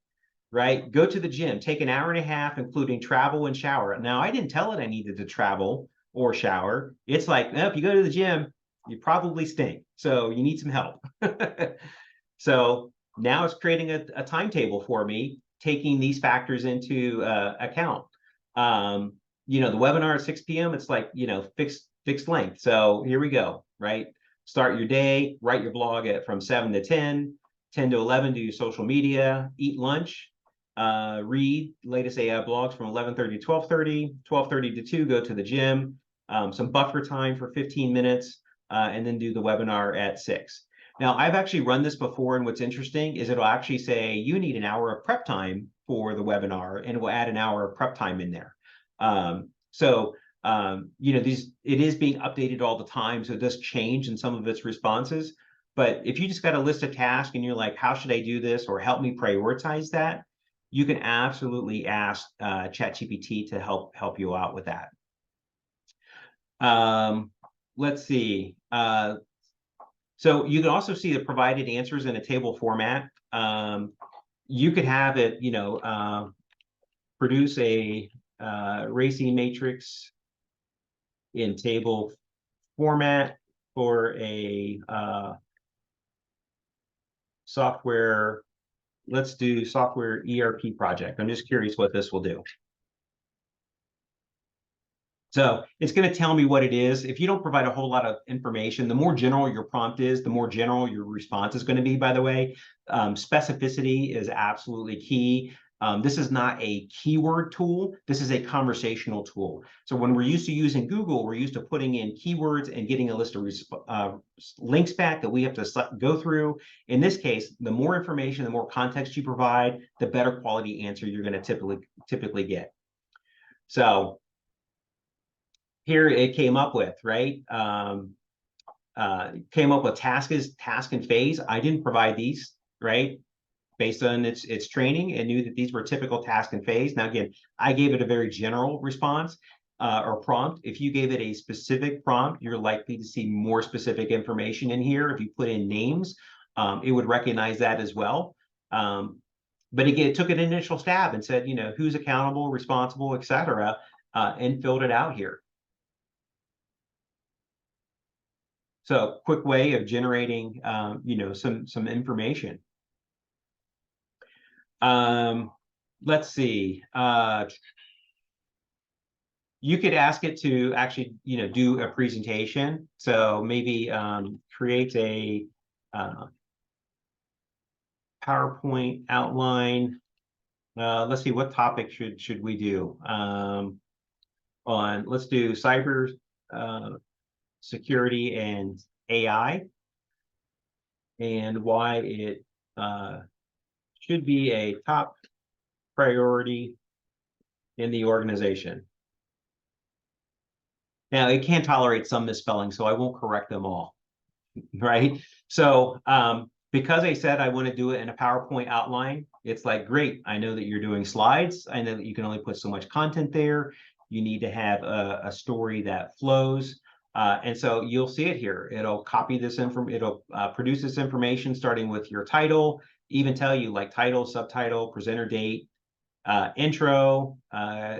right? Go to the gym. Take an hour and a half, including travel and shower. Now, I didn't tell it I needed to travel or shower. It's like, well, if you go to the gym, you probably stink. So you need some help. So now it's creating a timetable for me, taking these factors into account. the webinar at 6 p.m., it's like, fixed length. So here we go, right? Start your day, write your blog from 7 to 10, 10 to 11, do your social media, eat lunch, read latest AI blogs from 11:30 to 12:30, 12:30 to 2, go to the gym, some buffer time for 15 minutes, and then do the webinar at 6. Now, I've actually run this before, and what's interesting is it'll actually say you need an hour of prep time for the webinar, and it will add an hour of prep time in there. It is being updated all the time, so it does change in some of its responses. But if you just got a list of tasks and you're like, how should I do this, or help me prioritize that, you can absolutely ask ChatGPT to help you out with that. Let's see. So you can also see the provided answers in a table format. You could have it, produce a racing matrix in table format for a software. Let's do software ERP project. I'm just curious what this will do. So it's going to tell me what it is. If you don't provide a whole lot of information, the more general your prompt is, the more general your response is going to be, by the way. Specificity is absolutely key. This is not a keyword tool. This is a conversational tool. So when we're used to using Google, we're used to putting in keywords and getting a list of links back that we have to go through. In this case, the more information, the more context you provide, the better quality answer you're going to typically get. So here it came up with, right? Came up with task and phase. I didn't provide these, right? Based on its training, and knew that these were typical task and phase. Now, again, I gave it a very general response or prompt. If you gave it a specific prompt, you're likely to see more specific information in here. If you put in names, it would recognize that as well. But again, it took an initial stab and said, who's accountable, responsible, etc., and filled it out here. So quick way of generating, some information. Let's see. You could ask it to actually, do a presentation. So maybe create a PowerPoint outline. Let's see, what topic should we do? Let's do cyber security and AI, and why it should be a top priority in the organization. Now, it can tolerate some misspelling, so I won't correct them all, right? So because I said I want to do it in a PowerPoint outline, it's like, great, I know that you're doing slides. I know that you can only put so much content there. You need to have a story that flows. And so you'll see it here. It'll copy this information. It'll produce this information starting with your title, even tell you like title, subtitle, presenter date, intro.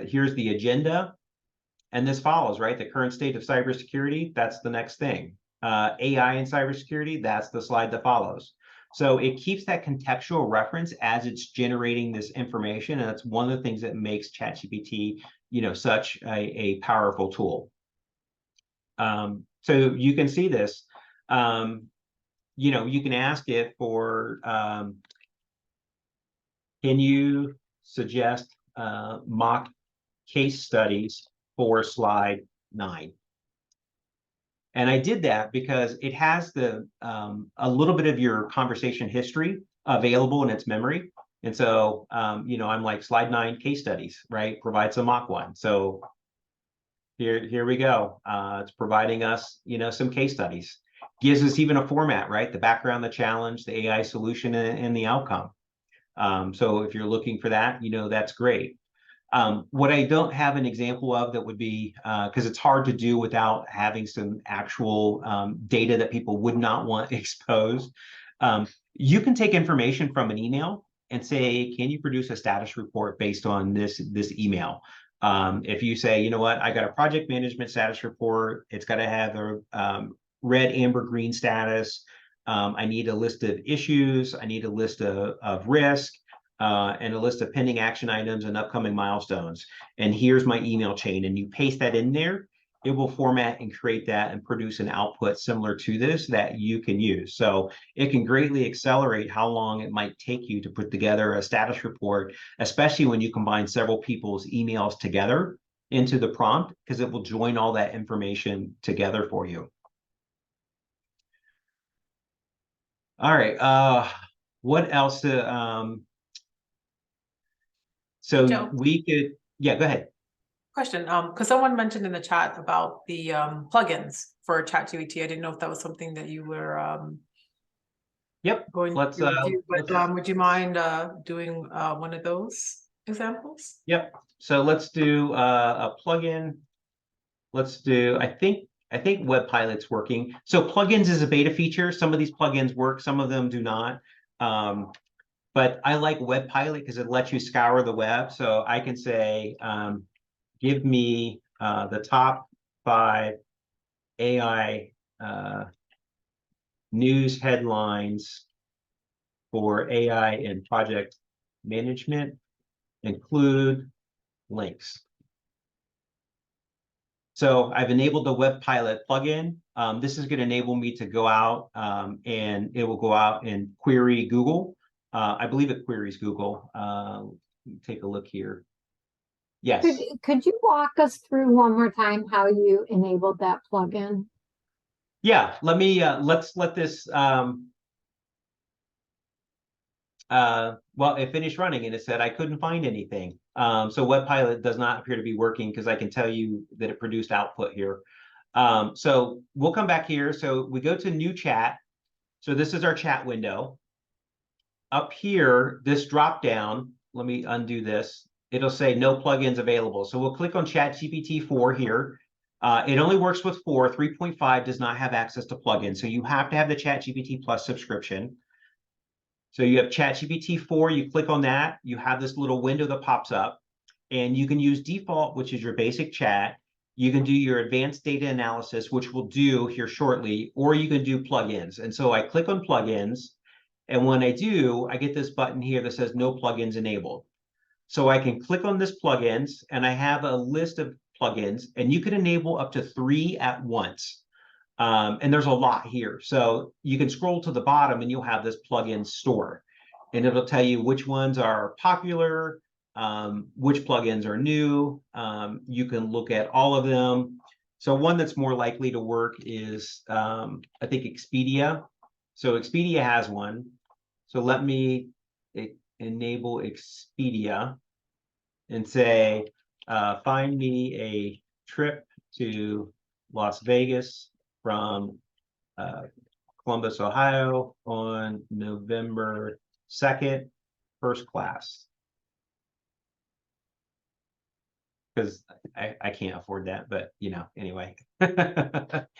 Here's the agenda. And this follows, right? The current state of cybersecurity, that's the next thing. AI and cybersecurity, that's the slide that follows. So it keeps that contextual reference as it's generating this information. And that's one of the things that makes ChatGPT, such a powerful tool. So you can see this, you can ask it for, can you suggest mock case studies for slide 9? And I did that because it has a little bit of your conversation history available in its memory. And so, I'm like, slide 9, case studies, right? Provide some mock one. So here we go. It's providing us, some case studies. Gives us even a format, right? The background, the challenge, the AI solution, and the outcome. So if you're looking for that, that's great. What I don't have an example of that would be, because it's hard to do without having some actual data that people would not want exposed. You can take information from an email and say, can you produce a status report based on this email? If you say, you know what, I got a project management status report, it's got to have a red, amber, green status. I need a list of issues. I need a list of risk. and a list of pending action items and upcoming milestones. And here's my email chain. And you paste that in there, it will format and create that and produce an output similar to this that you can use. So it can greatly accelerate how long it might take you to put together a status report, especially when you combine several people's emails together into the prompt, because it will join all that information together for you. All right. What else? So Joe. we could, yeah, go ahead. Question, because someone mentioned in the chat about the plugins for ChatGPT. I didn't know if that was something that you were Yep. going Let's to review, but would you mind doing one of those examples? Yep. So let's do a plugin. Let's do, I think Web Pilot's working. So plugins is a beta feature. Some of these plugins work, some of them do not. But I like Web Pilot because it lets you scour the web. So I can say, give me the top 5 AI news headlines for AI and project management, include links. So I've enabled the Web Pilot plugin. This is going to enable me to go out and it will go out and query Google. I believe it queries Google. Take a look here. Yes. Could you walk us through one more time how you enabled that plugin? Yeah, let me let's let this well, it finished running and it said I couldn't find anything. So Web Pilot does not appear to be working because I can tell you that it produced output here. So we'll come back here. So we go to new chat. So this is our chat window. Up here, this drop down, let me undo this. It'll say no plugins available. So we'll click on ChatGPT 4 here. It only works with 4. 3.5 does not have access to plugins. So you have to have the ChatGPT Plus subscription. So you have ChatGPT 4, you click on that, you have this little window that pops up, and you can use default, which is your basic chat. You can do your advanced data analysis, which we'll do here shortly, or you can do plugins. And so I click on plugins, and when I do, I get this button here that says no plugins enabled. So I can click on this plugins, and I have a list of plugins, and you can enable up to 3 at once. And there's a lot here. So you can scroll to the bottom and you'll have this plugin store. And it'll tell you which ones are popular, which plugins are new. You can look at all of them. So one that's more likely to work is, I think, Expedia. So Expedia has one. So let me enable Expedia and say, find me a trip to Las Vegas from Columbus, Ohio on November 2nd, first class. Because I can't afford that, but you know, anyway,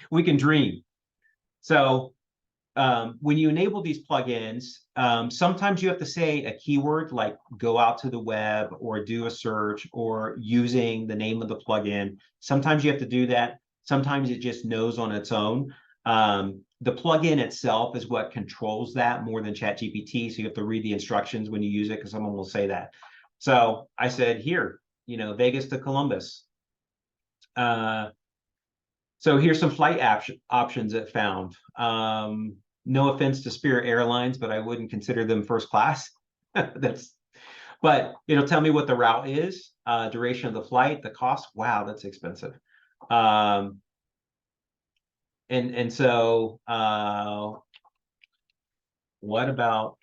we can dream. So when you enable these plugins, sometimes you have to say a keyword like go out to the web or do a search or using the name of the plugin. Sometimes you have to do that. Sometimes it just knows on its own. The plugin itself is what controls that more than ChatGPT. So you have to read the instructions when you use it because someone will say that. So I said here, you know, Vegas to Columbus. So here's some flight options it found. No offense to Spirit Airlines, but I wouldn't consider them first class. But it'll tell me what the route is, duration of the flight, the cost. Wow, that's expensive. And so what about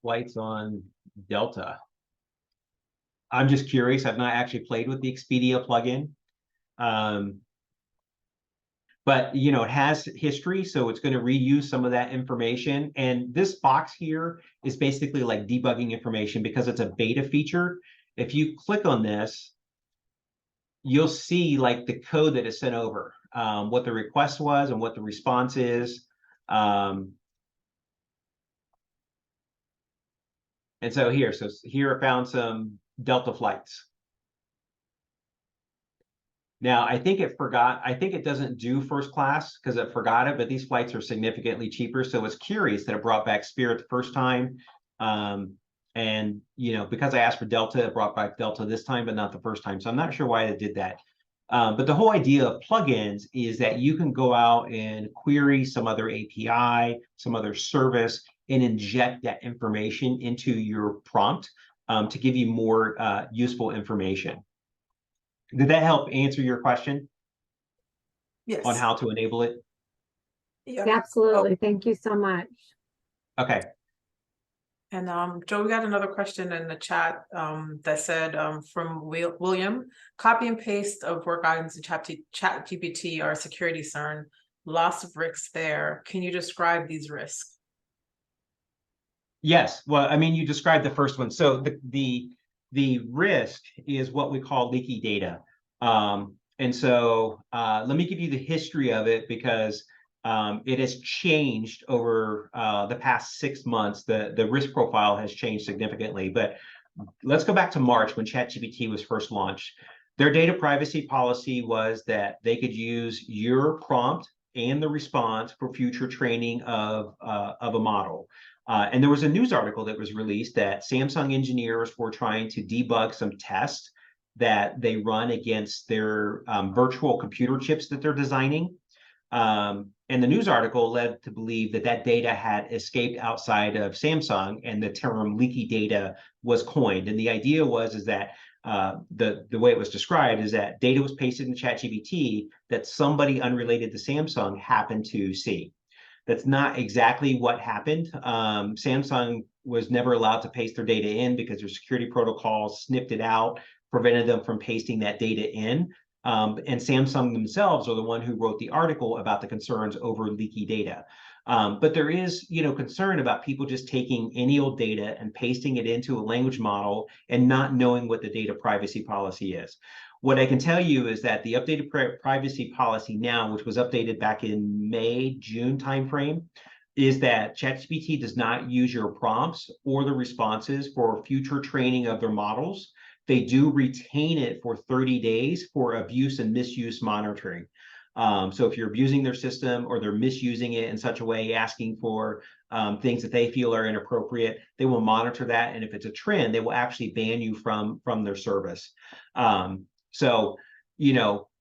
flights on Delta? I'm just curious. I've not actually played with the Expedia plugin. But you know, it has history, so it's going to reuse some of that information. And this box here is basically like debugging information because it's a beta feature. If you click on this, you'll see like the code that is sent over, what the request was and what the response is. And so here I found some Delta flights. Now, I think it doesn't do first class because it forgot it, but these flights are significantly cheaper. So it's curious that it brought back Spirit the first time. And And, because I asked for Delta, it brought back Delta this time, but not the first time. So I'm not sure why it did that. But the whole idea of plugins is that you can go out and query some other API, some other service, and inject that information into your prompt to give you more useful information. Did that help answer your question Yes. on how to enable it? Yeah. Absolutely. Thank you so much. Okay. And Joe, we got another question in the chat that said from William, copy and paste of work items in ChatGPT are a security concern, loss of risks there. Can you describe these risks? Yes. Well, I mean, you described the first one. So the risk is what we call leaky data. And so let me give you the history of it, because it has changed over the past 6 months. The risk profile has changed significantly. But let's go back to March when ChatGPT was first launched. Their data privacy policy was that they could use your prompt and the response for future training of a model. And there was a news article that was released that Samsung engineers were trying to debug some tests that they run against their virtual computer chips that they're designing. And the news article led to believe that that data had escaped outside of Samsung, and the term leaky data was coined. And the idea is that the way it was described is that data was pasted in ChatGPT that somebody unrelated to Samsung happened to see. That's not exactly what happened. Samsung was never allowed to paste their data in because their security protocols snipped it out, prevented them from pasting that data in. And Samsung themselves are the one who wrote the article about the concerns over leaky data. But there is, concern about people just taking any old data and pasting it into a language model and not knowing what the data privacy policy is. What I can tell you is that the updated privacy policy now, which was updated back in May, June timeframe, is that ChatGPT does not use your prompts or the responses for future training of their models. They do retain it for 30 days for abuse and misuse monitoring. So if you're abusing their system or they're misusing it in such a way, asking for things that they feel are inappropriate, they will monitor that. And if it's a trend, they will actually ban you from their service. So,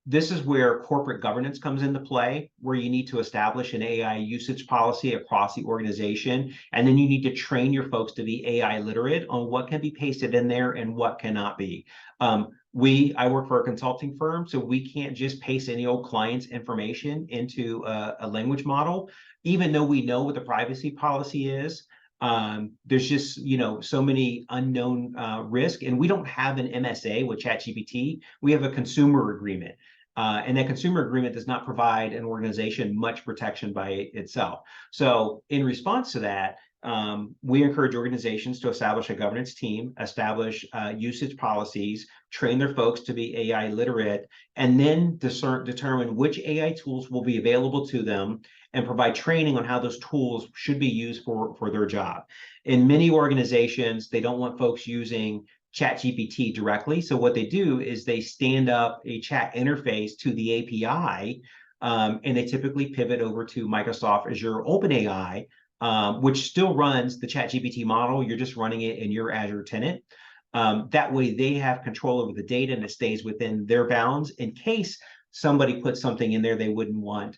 this is where corporate governance comes into play, where you need to establish an AI usage policy across the organization. And then you need to train your folks to be AI literate on what can be pasted in there and what cannot be. I work for a consulting firm, so we can't just paste any old client's information into a language model, even though we know what the privacy policy is. There's just, so many unknown risk, and we don't have an MSA with ChatGPT. We have a consumer agreement. And that consumer agreement does not provide an organization much protection by itself. So in response to that, we encourage organizations to establish a governance team, establish usage policies, train their folks to be AI literate, and then determine which AI tools will be available to them and provide training on how those tools should be used for their job. In many organizations, they don't want folks using ChatGPT directly. So what they do is they stand up a chat interface to the API, and they typically pivot over to Microsoft Azure OpenAI, which still runs the ChatGPT model. You're just running it in your Azure tenant. That way they have control over the data and it stays within their bounds. In case somebody puts something in there they wouldn't want,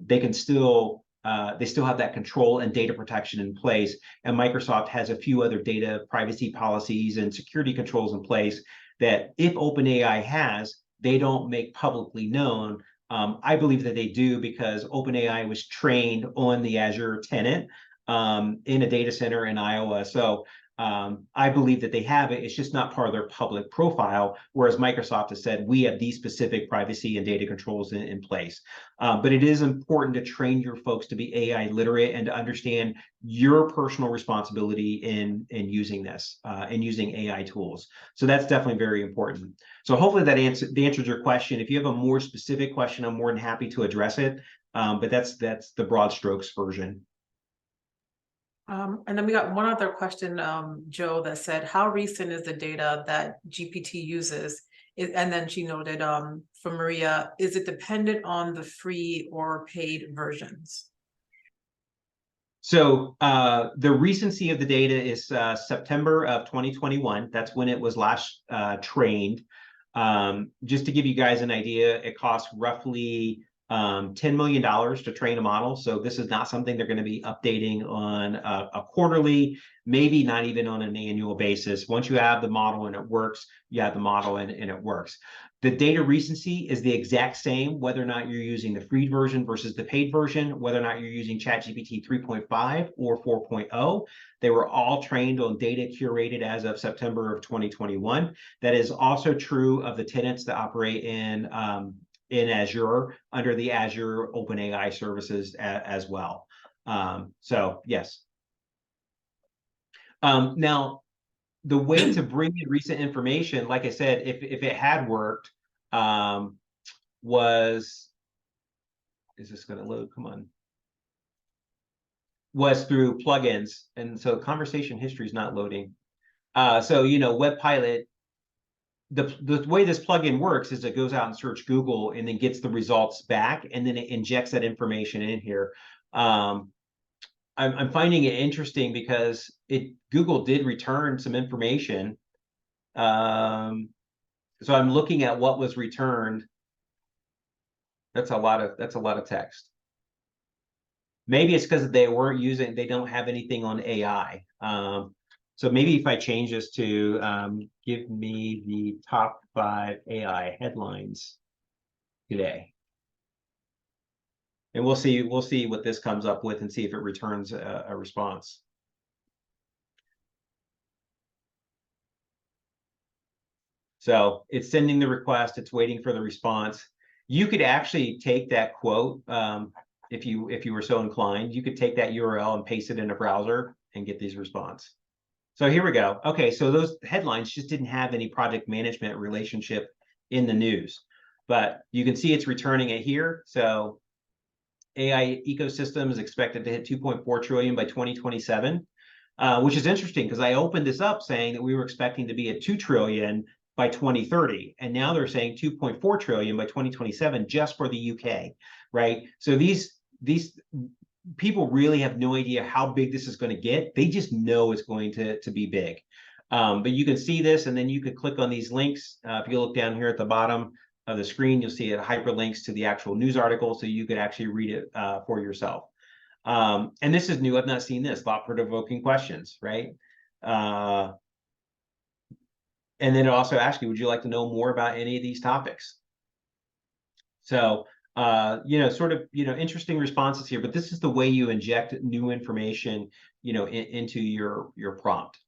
they still have that control and data protection in place. And Microsoft has a few other data privacy policies and security controls in place that if OpenAI has, they don't make publicly known. I believe that they do because OpenAI was trained on the Azure tenant in a data center in Iowa. So I believe that they have it. It's just not part of their public profile, whereas Microsoft has said, we have these specific privacy and data controls in place. But it is important to train your folks to be AI literate and to understand your personal responsibility in using this and using AI tools. So that's definitely very important. So hopefully that answered your question. If you have a more specific question, I'm more than happy to address it. But that's the broad strokes version. And then we got one other question, Joe, that said, how recent is the data that GPT uses? And then she noted from Maria, is it dependent on the free or paid versions? So the recency of the data is September of 2021. That's when it was last trained. Just to give you guys an idea, it costs roughly $10 million to train a model. So this is not something they're going to be updating on a quarterly, maybe not even on an annual basis. Once you have the model and it works, you have the model and it works. The data recency is the exact same, whether or not you're using the free version versus the paid version, whether or not you're using ChatGPT 3.5 or 4.0. They were all trained on data curated as of September of 2021. That is also true of the tenants that operate in Azure under the Azure OpenAI services as well. So yes. Now, the way to bring in recent information, like I said, if it had worked, is this going to load? Come on. Was through plugins, and so conversation history is not loading. So Web Pilot. The way this plugin works is it goes out and search Google and then gets the results back, and then it injects that information in here. I'm finding it interesting because Google did return some information. So I'm looking at what was returned. That's a lot of text. Maybe it's because they don't have anything on AI. So maybe if I change this to give me the top 5 AI headlines today. And we'll see what this comes up with and see if it returns a response. So it's sending the request, it's waiting for the response. You could actually take that quote, if you were so inclined, you could take that URL and paste it in a browser and get these response. So here we go. Okay, so those headlines just didn't have any project management relationship in the news, but you can see it's returning it here. So AI ecosystem is expected to hit 2.4 trillion by 2027, which is interesting because I opened this up saying that we were expecting to be at 2 trillion by 2030, and now they're saying 2.4 trillion by 2027 just for the UK, right? So these people really have no idea how big this is going to get. They just know it's going to be big. But you can see this, and then you could click on these links. If you look down here at the bottom of the screen, you'll see it hyperlinks to the actual news article, so you could actually read it for yourself. And this is new. I've not seen this. Thought-provoking questions, right? And then it also asks you, would you like to know more about any of these topics? So, sort of, interesting responses here, but this is the way you inject new information, into your prompt.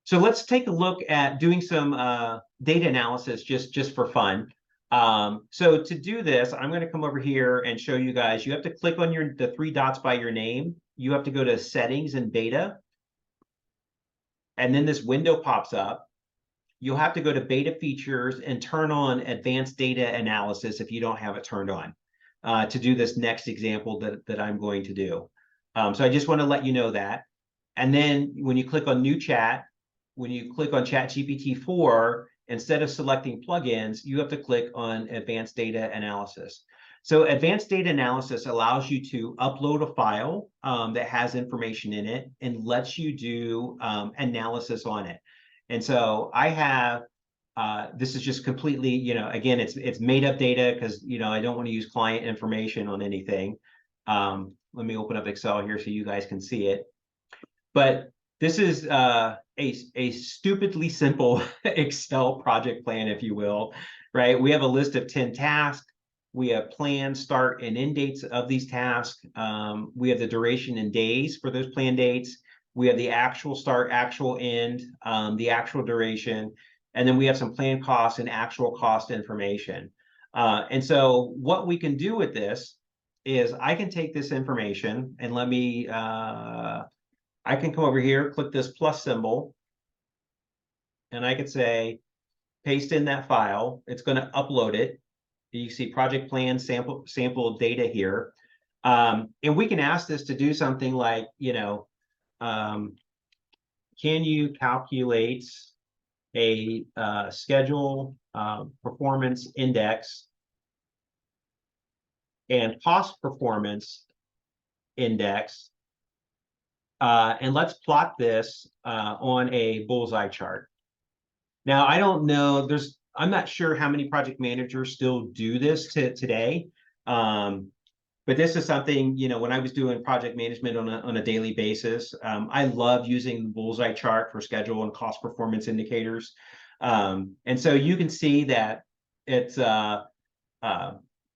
So let's take a look at doing some data analysis just for fun. So to do this, I'm going to come over here and show you guys. You have to click on the 3 dots by your name. You have to go to settings and data. And then this window pops up. You'll have to go to beta features and turn on advanced data analysis if you don't have it turned on to do this next example that I'm going to do. So I just want to let you know that. And then when you click on new chat, when you click on ChatGPT 4, instead of selecting plugins, you have to click on advanced data analysis. So advanced data analysis allows you to upload a file that has information in it and lets you do analysis on it. And so I have, this is just completely, again, it's made up data because, I don't want to use client information on anything. Let me open up Excel here so you guys can see it. But this is a stupidly simple Excel project plan, if you will, right? We have a list of 10 tasks. We have planned start and end dates of these tasks. We have the duration in days for those planned dates. We have the actual start, actual end, the actual duration, and then we have some planned costs and actual cost information. And so what we can do with this is I can take this information and I can come over here, click this plus symbol, and I could say, paste in that file. It's going to upload it. You see project plan, sample data here. And we can ask this to do something like, can you calculate a schedule performance index and cost performance index. And let's plot this on a bullseye chart. Now, I don't know, I'm not sure how many project managers still do this today. But this is something, when I was doing project management on a daily basis, I love using the bullseye chart for schedule and cost performance indicators. And so you can see that it's uploaded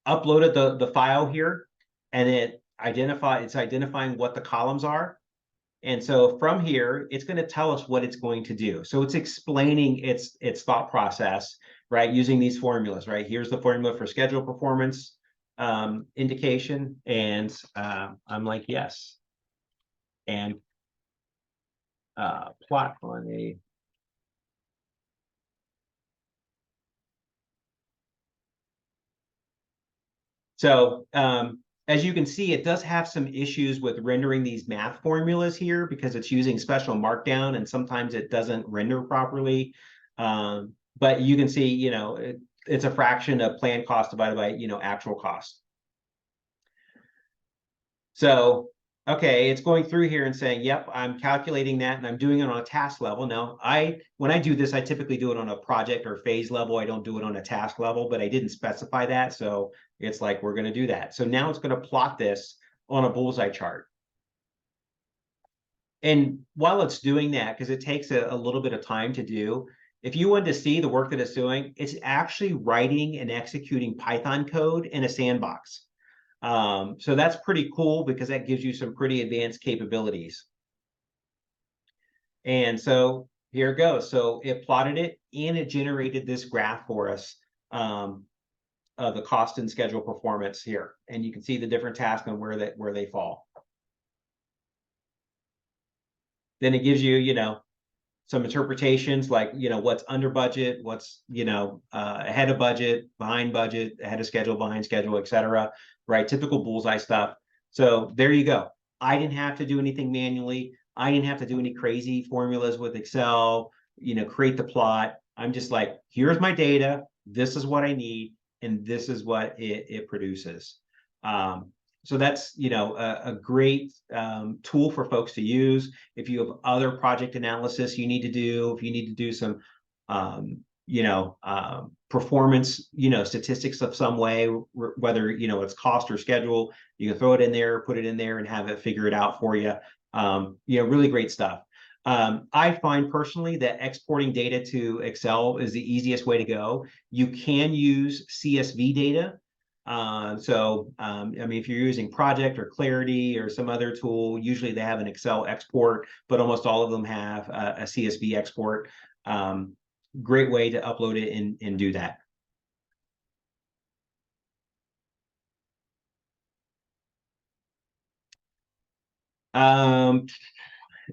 the file here, and it's identifying what the columns are. And so from here, it's going to tell us what it's going to do. So it's explaining its thought process, right? Using these formulas, right? Here's the formula for schedule performance indication. And I'm like, yes. And plot on a. So as you can see, it does have some issues with rendering these math formulas here because it's using special markdown and sometimes it doesn't render properly. But you can see, it's a fraction of planned cost divided by, actual cost. So, okay, it's going through here and saying, yep, I'm calculating that and I'm doing it on a task level. Now, when I do this, I typically do it on a project or phase level. I don't do it on a task level, but I didn't specify that. So it's like, we're going to do that. So now it's going to plot this on a bullseye chart. And while it's doing that, because it takes a little bit of time to do, if you wanted to see the work that it's doing, it's actually writing and executing Python code in a sandbox. So that's pretty cool because that gives you some pretty advanced capabilities. And so here it goes. So it plotted it and it generated this graph for us of the cost and schedule performance here. And you can see the different tasks and where they fall. Then it gives you, some interpretations like, what's under budget, what's, ahead of budget, behind budget, ahead of schedule, behind schedule, etc. Right? Typical bullseye stuff. So there you go. I didn't have to do anything manually. I didn't have to do any crazy formulas with Excel, create the plot. I'm just like, here's my data. This is what I need. And this is what it produces. So that's, a great tool for folks to use. If you have other project analysis you need to do, if you need to do some, performance, statistics of some way, whether, it's cost or schedule, you can throw it in there, put it in there and have it figure it out for you. Really great stuff. I find personally that exporting data to Excel is the easiest way to go. You can use CSV data. If you're using Project or Clarity or some other tool, usually they have an Excel export, but almost all of them have a CSV export. Great way to upload it and do that.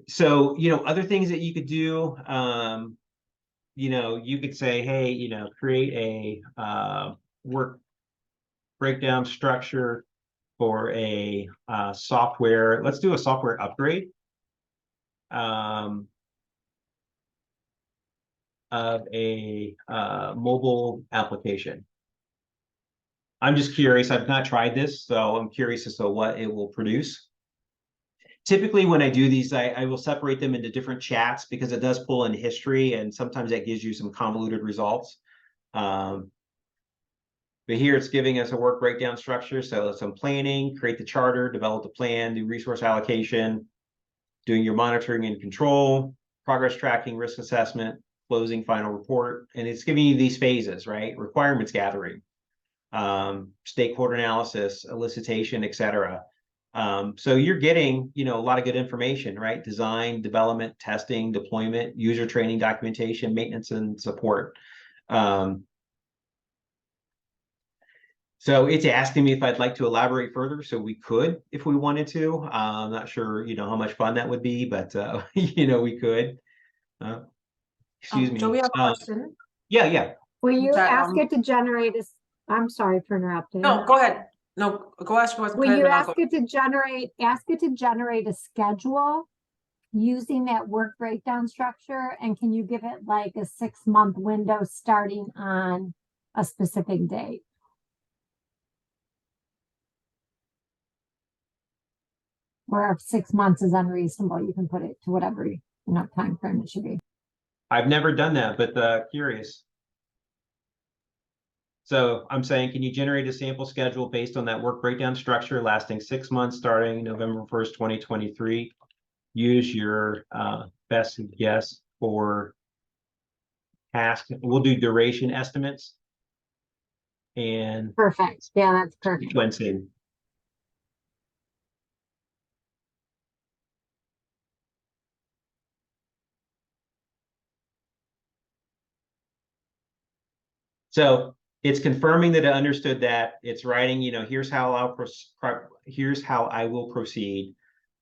So, other things that you could do, you could say, hey, create a work breakdown structure for a software. Let's do a software upgrade of a mobile application. I'm just curious. I've not tried this, so I'm curious as to what it will produce. Typically, when I do these, I will separate them into different chats because it does pull in history, and sometimes that gives you some convoluted results. But here it's giving us a work breakdown structure. So some planning, create the charter, develop the plan, do resource allocation, doing your monitoring and control, progress tracking, risk assessment, closing, final report. And it's giving you these phases, right? Requirements gathering, stakeholder analysis, elicitation, etc. So you're getting, a lot of good information, right? Design, development, testing, deployment, user training, documentation, maintenance, and support. So it's asking me if I'd like to elaborate further. So we could, if we wanted to. I'm not sure, how much fun that would be, but, we could. Excuse me. Joe, we have a question. Yeah. Will you Chat, ask it to generate a, I'm sorry for interrupting. No, go ahead. No, go ask your question. Will you ask it to generate a schedule using that work breakdown structure? And can you give it like a 6-month window starting on a specific date? Or if 6 months is unreasonable, you can put it to whatever time frame it should be. I've never done that, but curious. So I'm saying, can you generate a sample schedule based on that work breakdown structure lasting 6 months starting November 1st, 2023? Use your best guess for task. We'll do duration estimates and Perfect. Yeah, that's perfect. sequencing. So it's confirming that it understood that. It's writing, here's how here's how I will proceed.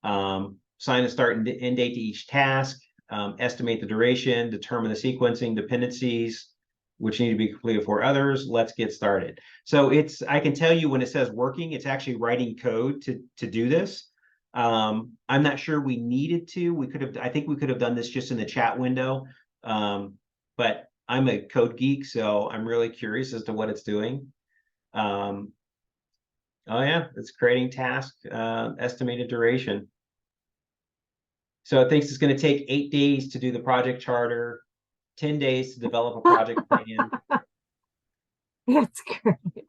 Assign a start and end date to each task. Estimate the duration. Determine the sequencing dependencies, which need to be completed for others. Let's get started. So I can tell you when it says working, it's actually writing code to do this. I'm not sure we needed to. I think we could have done this just in the chat window. But I'm a code geek, so I'm really curious as to what it's doing. Oh yeah, it's creating task, estimated duration. So it thinks it's going to take 8 days to do the project charter, 10 days to develop a project plan. That's great.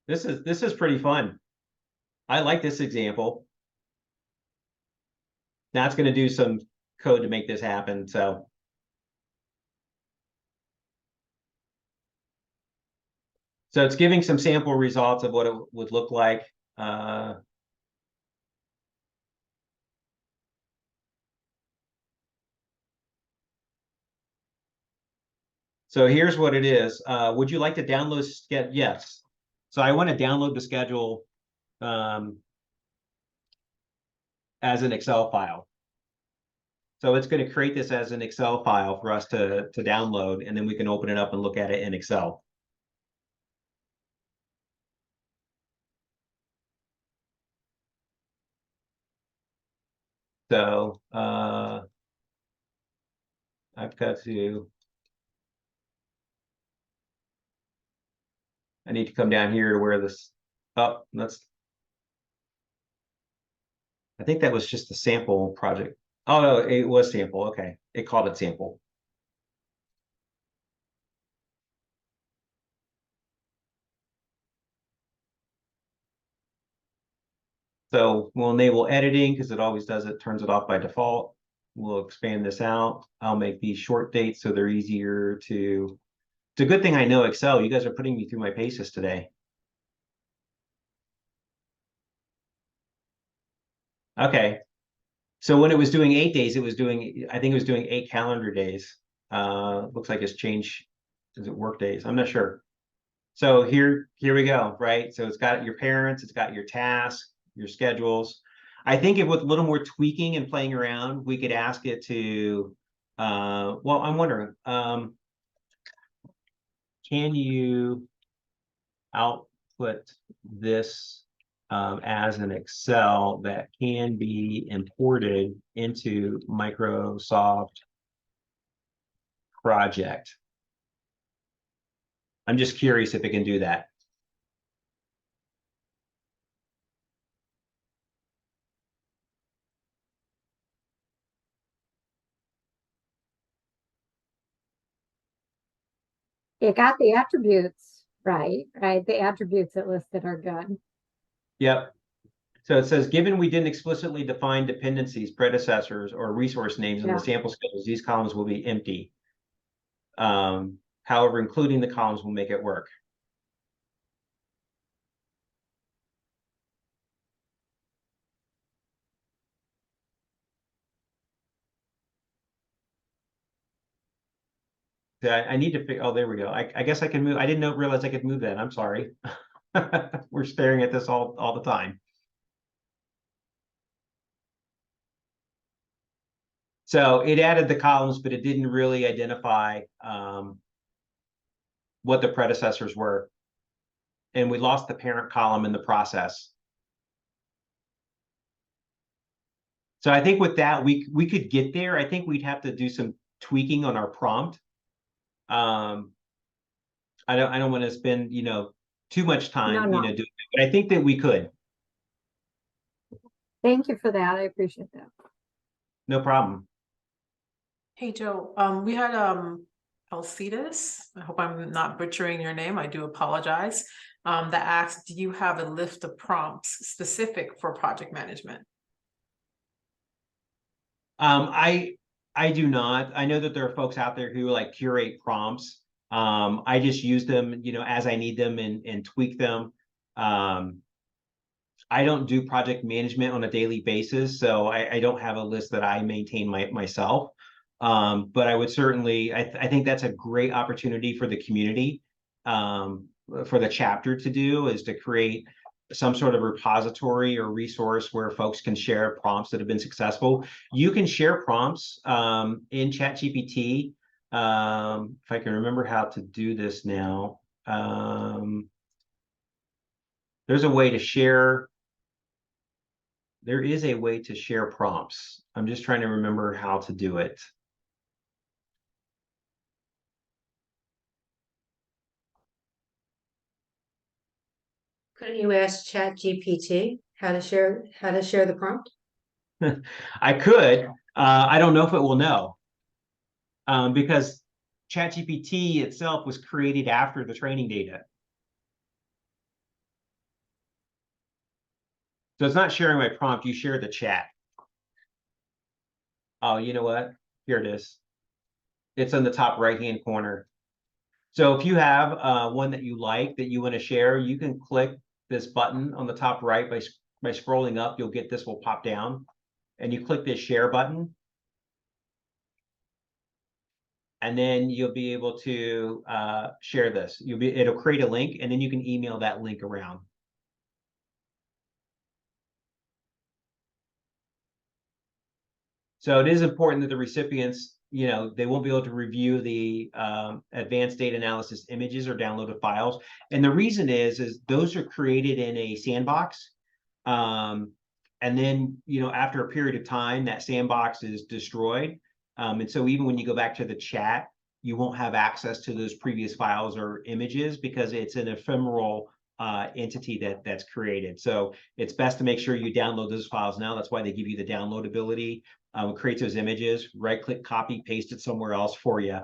This is pretty fun. I like this example. Now it's going to do some code to make this happen. So it's giving some sample results of what it would look like. So here's what it is. Would you like to download? Yes. So I want to download the schedule as an Excel file. So it's going to create this as an Excel file for us to download, and then we can open it up and look at it in Excel. So I've got to. I need to come down here to where this. Oh, I think that was just a sample project. Oh no, it was sample. Okay, it called it sample. So we'll enable editing because it always does it, turns it off by default. We'll expand this out. I'll make these short dates so they're easier to. It's a good thing I know Excel. You guys are putting me through my paces today. Okay. So when it was doing 8 days, I think it was doing 8 calendar days. Looks like it's changed. Is it work days? I'm not sure. So here we go, right? So it's got your parents, it's got your tasks, your schedules. I think with a little more tweaking and playing around, we could ask it to, well, I'm wondering, can you output this as an Excel that can be imported into Microsoft Project? I'm just curious if it can do that. It got the attributes right? The attributes it listed are good. Yep. So it says, given we didn't explicitly define dependencies, predecessors, or resource names in the sample schedules, these columns will be empty. However, including the columns will make it work. I need to figure. Oh, there we go. I guess I can move. I didn't realize I could move that. I'm sorry. We're staring at this all the time. So it added the columns, but it didn't really identify what the predecessors were. And we lost the parent column in the process. So I think with that, we could get there. I think we'd have to do some tweaking on our prompt. I don't want to spend, too much time, doing it, but I think that we could. Thank you for that. I appreciate that. No problem. Hey, Joe, we had Alcides, I hope I'm not butchering your name, I do apologize, that asked, do you have a list of prompts specific for project management? I do not. I know that there are folks out there who like curate prompts. I just use them, as I need them and tweak them. I don't do project management on a daily basis, so I don't have a list that I maintain myself. But I would certainly, I think that's a great opportunity for the community, for the chapter to do, is to create some sort of repository or resource where folks can share prompts that have been successful. You can share prompts in ChatGPT. If I can remember how to do this now. There's a way to share. There is a way to share prompts. I'm just trying to remember how to do it. Couldn't you ask ChatGPT how to share the prompt? I could. I don't know if it will know, because ChatGPT itself was created after the training data. So it's not sharing my prompt. You share the chat. Oh, you know what? Here it is. It's in the top right-hand corner. So if you have one that you like that you want to share, you can click this button on the top right by scrolling up. You'll get this will pop down, and you click this share button, and then you'll be able to share this. It'll create a link, and then you can email that link around. So it is important that the recipients, they won't be able to review the advanced data analysis images or downloaded files. And the reason is those are created in a sandbox. And then, after a period of time, that sandbox is destroyed. And so even when you go back to the chat, you won't have access to those previous files or images because it's an ephemeral entity that's created. So it's best to make sure you download those files now. That's why they give you the download ability. It creates those images, right click, copy, paste it somewhere else for you.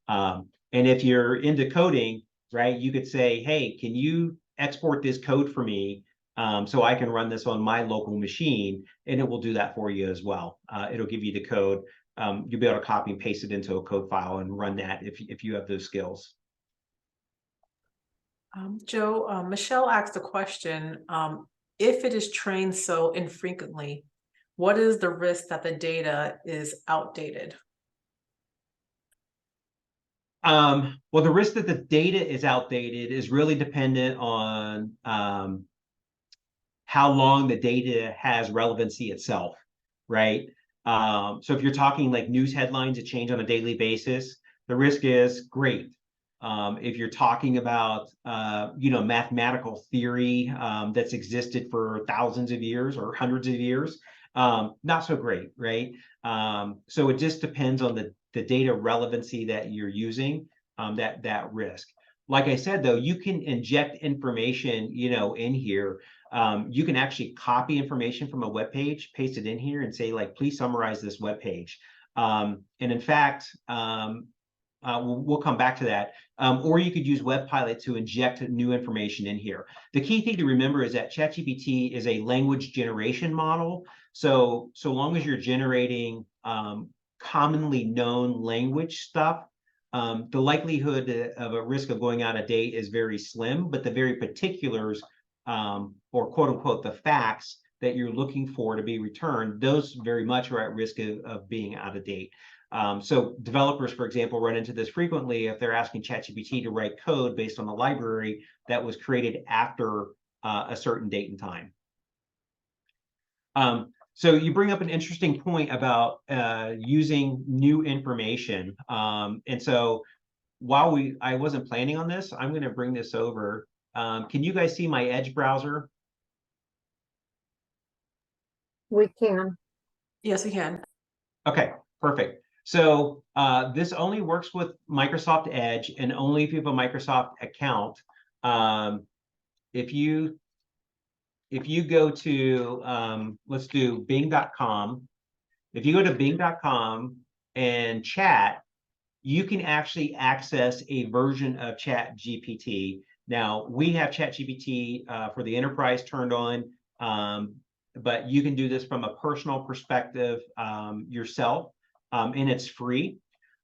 And if you're into coding, right, you could say, hey, can you export this code for me so I can run this on my local machine? And it will do that for you as well. It'll give you the code. You'll be able to copy and paste it into a code file and run that if you have those skills. Joe, Michelle asked a question. If it is trained so infrequently, what is the risk that the data is outdated? Well, the risk that the data is outdated is really dependent on how long the data has relevancy itself, right? So if you're talking like news headlines that change on a daily basis, the risk is great. If you're talking about, mathematical theory that's existed for thousands of years or hundreds of years, not so great, right? So it just depends on the data relevancy that you're using, that risk. Like I said, though, you can inject information, in here. You can actually copy information from a web page, paste it in here, and say, like, please summarize this web page. And in fact, we'll come back to that. Or you could use WebPilot to inject new information in here. The key thing to remember is that ChatGPT is a language generation model. So long as you're generating commonly known language stuff, the likelihood of a risk of going out of date is very slim, but the very particulars, or quote unquote, the facts that you're looking for to be returned, those very much are at risk of being out of date. So developers, for example, run into this frequently if they're asking ChatGPT to write code based on the library that was created after a certain date and time. So you bring up an interesting point about using new information. And so while I wasn't planning on this, I'm going to bring this over. Can you guys see my Edge browser? We can. Yes, we can. Okay, perfect. So this only works with Microsoft Edge and only if you have a Microsoft account. If you if you go to, let's do bing.com. If you go to bing.com and chat, you can actually access a version of ChatGPT. Now, we have ChatGPT for the enterprise turned on, but you can do this from a personal perspective yourself, and it's free.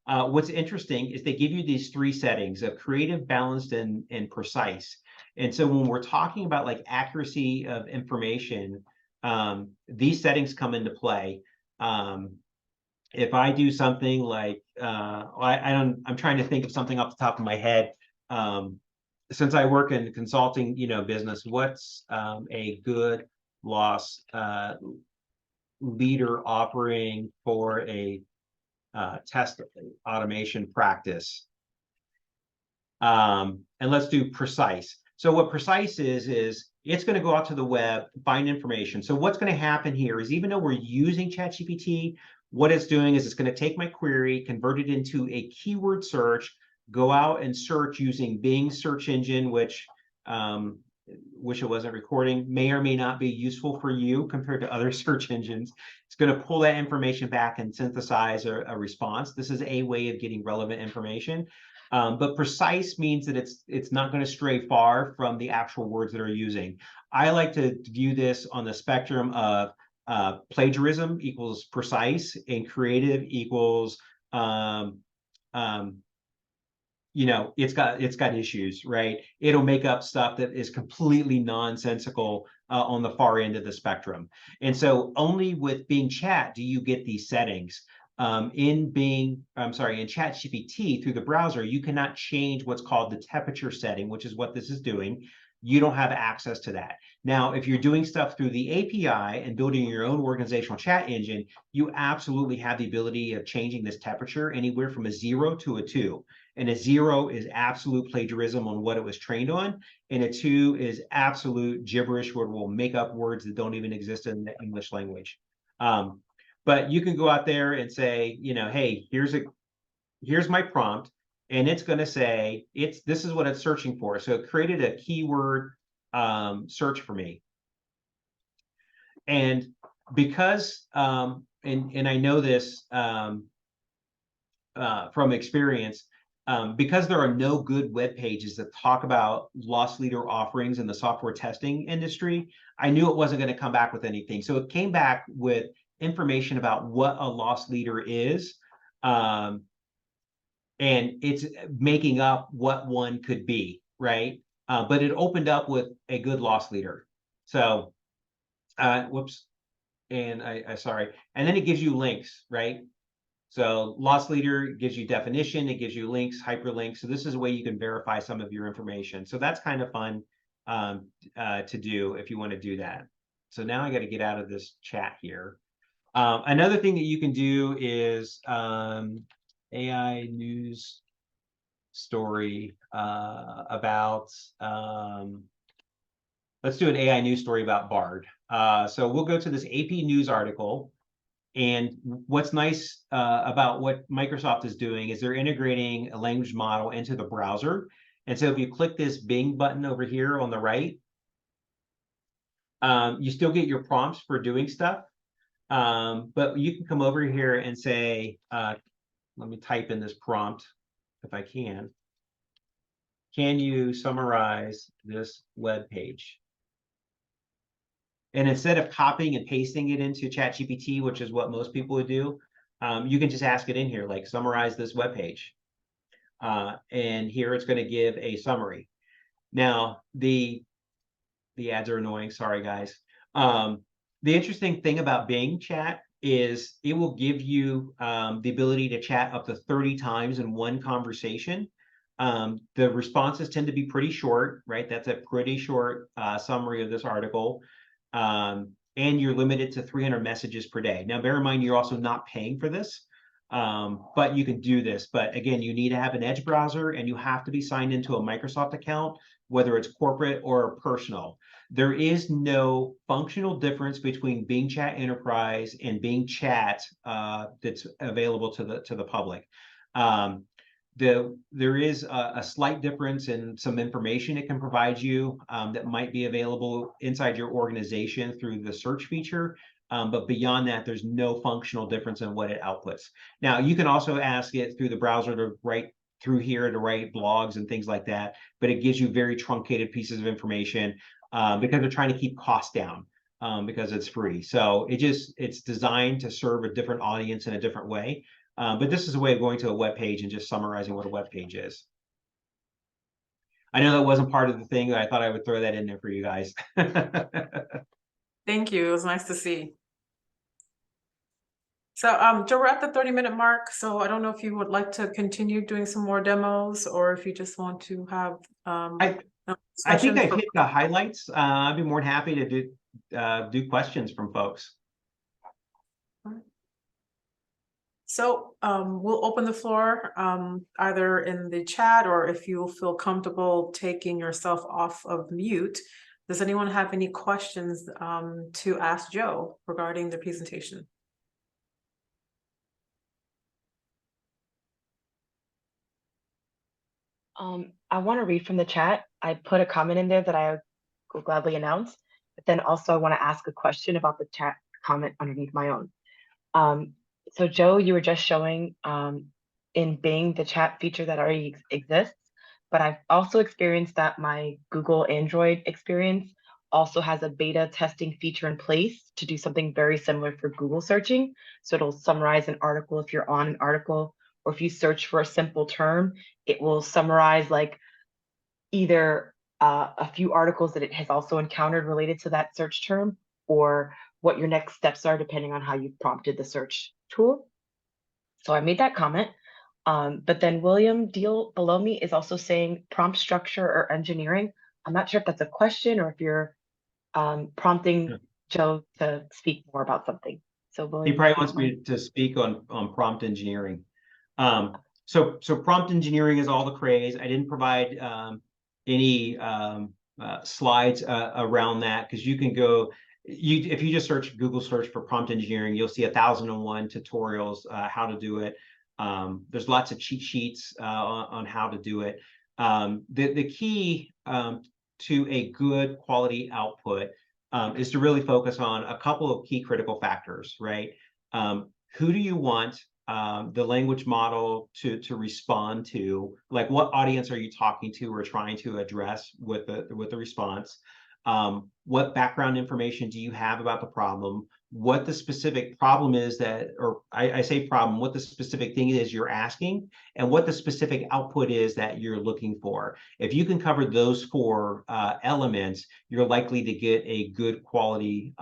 What's interesting is they give you these 3 settings of creative, balanced, and precise. And so when we're talking about like accuracy of information, these settings come into play. If I do something like, I'm trying to think of something off the top of my head. Since I work in consulting, business, what's a good loss leader offering for a test automation practice? And let's do precise. So what precise is it's going to go out to the web, find information. So what's going to happen here is, even though we're using ChatGPT, what it's doing is it's going to take my query, convert it into a keyword search, go out and search using Bing search engine, which wish it wasn't recording, may or may not be useful for you compared to other search engines. It's going to pull that information back and synthesize a response. This is a way of getting relevant information. But precise means that it's not going to stray far from the actual words that are using. I like to view this on the spectrum of plagiarism equals precise, and creative equals it's got issues, right? It'll make up stuff that is completely nonsensical on the far end of the spectrum. And so only with Bing Chat do you get these settings. In ChatGPT through the browser, you cannot change what's called the temperature setting, which is what this is doing. You don't have access to that. Now, if you're doing stuff through the API and building your own organizational chat engine, you absolutely have the ability of changing this temperature anywhere from a 0 to a 2. And a 0 is absolute plagiarism on what it was trained on. And a 2 is absolute gibberish, where it will make up words that don't even exist in the English language. But you can go out there and say, hey, here's my prompt, and it's going to say this is what it's searching for. So it created a keyword search for me. And because and I know this from experience, because there are no good web pages that talk about loss leader offerings in the software testing industry, I knew it wasn't going to come back with anything. So it came back with information about what a loss leader is, and it's making up what one could be, right? But it opened up with a good loss leader. So, whoops, and I sorry. And then it gives you links, right? So loss leader gives you definition, it gives you links, hyperlinks. So this is a way you can verify some of your information. So that's kind of fun to do if you want to do that. So now I got to get out of this chat here. Another thing that you can do is AI news story about, let's do an AI news story about Bard. So we'll go to this AP News article. And what's nice about what Microsoft is doing is they're integrating a language model into the browser. And so if you click this Bing button over here on the right, you still get your prompts for doing stuff. But you can come over here and say, let me type in this prompt if I can. Can you summarize this web page? And instead of copying and pasting it into ChatGPT, which is what most people would do, you can just ask it in here, like, summarize this web page. And here it's going to give a summary. Now, the ads are annoying. Sorry, guys. The interesting thing about Bing Chat is it will give you the ability to chat up to 30 times in one conversation. The responses tend to be pretty short, right? That's a pretty short summary of this article. And you're limited to 300 messages per day. Now, bear in mind, you're also not paying for this, but you can do this. But again, you need to have an Edge browser, and you have to be signed into a Microsoft account, whether it's corporate or personal. There is no functional difference between Bing Chat Enterprise and Bing Chat that's available to the public. there is a slight difference in some information it can provide you that might be available inside your organization through the search feature. But beyond that, there's no functional difference in what it outputs. Now, you can also ask it through the browser to write through here to write blogs and things like that, but it gives you very truncated pieces of information because they're trying to keep costs down because it's free. So it's designed to serve a different audience in a different way. But this is a way of going to a web page and just summarizing what a web page is. I know that wasn't part of the thing, but I thought I would throw that in there for you guys. Thank you. It was nice to see. So, Joe, we're at the 30-minute mark. So I don't know if you would like to continue doing some more demos, or if you just want to have I think I hit the highlights. I'd be more than happy to do questions from folks. So we'll open the floor either in the chat, or if you feel comfortable taking yourself off of mute. Does anyone have any questions to ask Joe regarding the presentation? I want to read from the chat. I put a comment in there that I will gladly announce, but then also I want to ask a question about the chat comment underneath my own. So Joe, you were just showing in Bing the chat feature that already exists, but I've also experienced that my Google Android experience also has a beta testing feature in place to do something very similar for Google searching. So it'll summarize an article if you're on an article, or if you search for a simple term, it will summarize like either a few articles that it has also encountered related to that search term, or what your next steps are depending on how you prompted the search tool. So I made that comment. But then William Deal below me is also saying prompt structure or engineering. I'm not sure if that's a question or if you're prompting Joe to speak more about something. So William, He probably wants me to speak on prompt engineering. So prompt engineering is all the craze. I didn't provide any slides around that, because you can go, if you just search Google search for prompt engineering, you'll see 1,001 tutorials how to do it. There's lots of cheat sheets on how to do it. The key to a good quality output is to really focus on a couple of key critical factors, right? Who do you want the language model to respond to? Like, what audience are you talking to or trying to address with the response? What background information do you have about the problem? What the specific problem is that, or I say problem, what the specific thing is you're asking, and what the specific output is that you're looking for. If you can cover those four elements, you're likely to get a good quality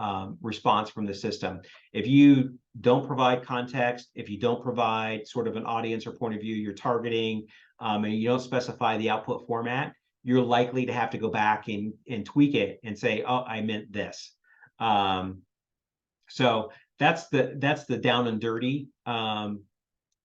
response from the system. If you don't provide context, if you don't provide sort of an audience or point of view you're targeting, and you don't specify the output format, you're likely to have to go back and tweak it and say, oh, I meant this. So that's the down and dirty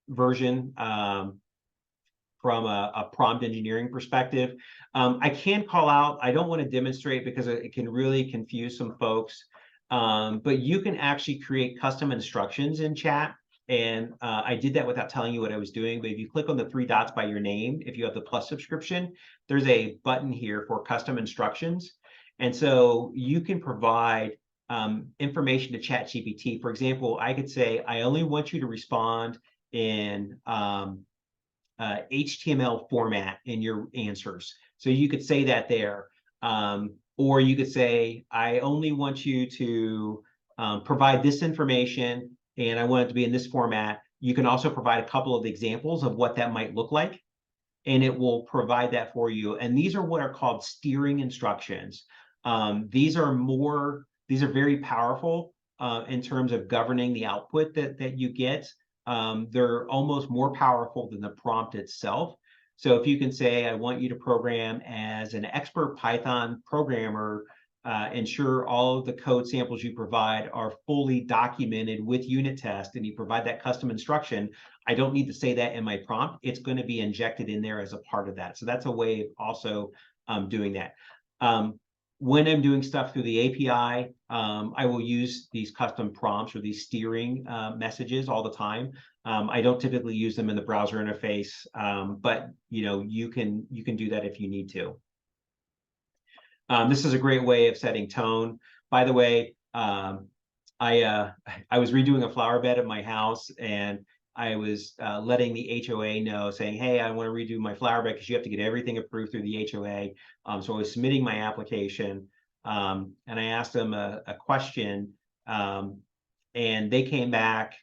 version from a prompt engineering perspective. I can call out, I don't want to demonstrate because it can really confuse some folks, but you can actually create custom instructions in chat. And I did that without telling you what I was doing. But if you click on the 3 dots by your name, if you have the Plus subscription, there's a button here for custom instructions. And so you can provide information to ChatGPT. For example, I could say, I only want you to respond in HTML format in your answers. So you could say that there. Or you could say, I only want you to provide this information, and I want it to be in this format. You can also provide a couple of examples of what that might look like, and it will provide that for you. And these are what are called steering instructions. These are very powerful in terms of governing the output that you get. They're almost more powerful than the prompt itself. So if you can say, I want you to program as an expert Python programmer, ensure all of the code samples you provide are fully documented with unit test, and you provide that custom instruction, I don't need to say that in my prompt. It's going to be injected in there as a part of that. So that's a way of also doing that. When I'm doing stuff through the API, I will use these custom prompts or these steering messages all the time. I don't typically use them in the browser interface, but you can do that if you need to. This is a great way of setting tone. By the way, I was redoing a flower bed at my house, and I was letting the HOA know, saying, hey, I want to redo my flower bed because you have to get everything approved through the HOA. So I was submitting my application, and I asked them a question, and they came back,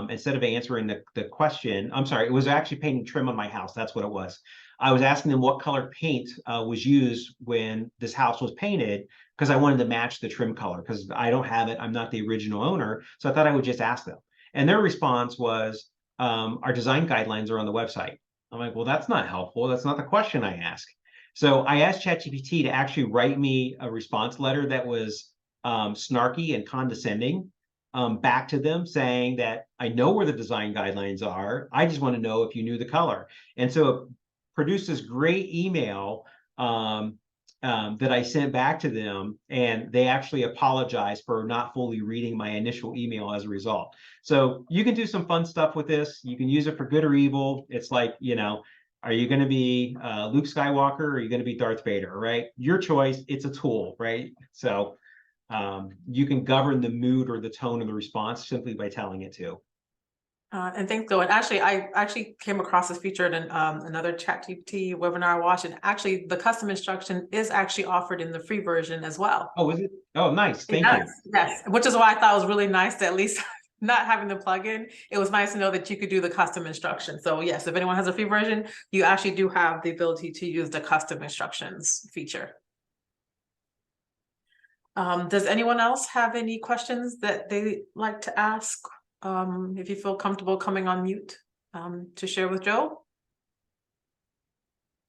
instead of answering the question, I'm sorry, it was actually painting trim on my house. That's what it was. I was asking them what color paint was used when this house was painted, because I wanted to match the trim color, because I don't have it. I'm not the original owner. So I thought I would just ask them. And their response was, our design guidelines are on the website. I'm like, well, that's not helpful. That's not the question I asked. So I asked ChatGPT to actually write me a response letter that was snarky and condescending, back to them, saying that I know where the design guidelines are. I just want to know if you knew the color. And so it produced this great email that I sent back to them, and they actually apologized for not fully reading my initial email as a result. So you can do some fun stuff with this. You can use it for good or evil. It's like, are you going to be Luke Skywalker, or are you going to be Darth Vader, right? Your choice. It's a tool, right? So you can govern the mood or the tone of the response simply by telling it to. And thanks, Joe. And actually, I actually came across this feature in another ChatGPT webinar I watched, and actually the custom instruction is actually offered in the free version as well. Oh, is it? Oh, nice. Thank you. Yes, which is why I thought it was really nice to at least not having the plugin. It was nice to know that you could do the custom instruction. So yes, if anyone has a free version, you actually do have the ability to use the custom instructions feature. Does anyone else have any questions that they like to ask? If you feel comfortable coming on mute to share with Joe.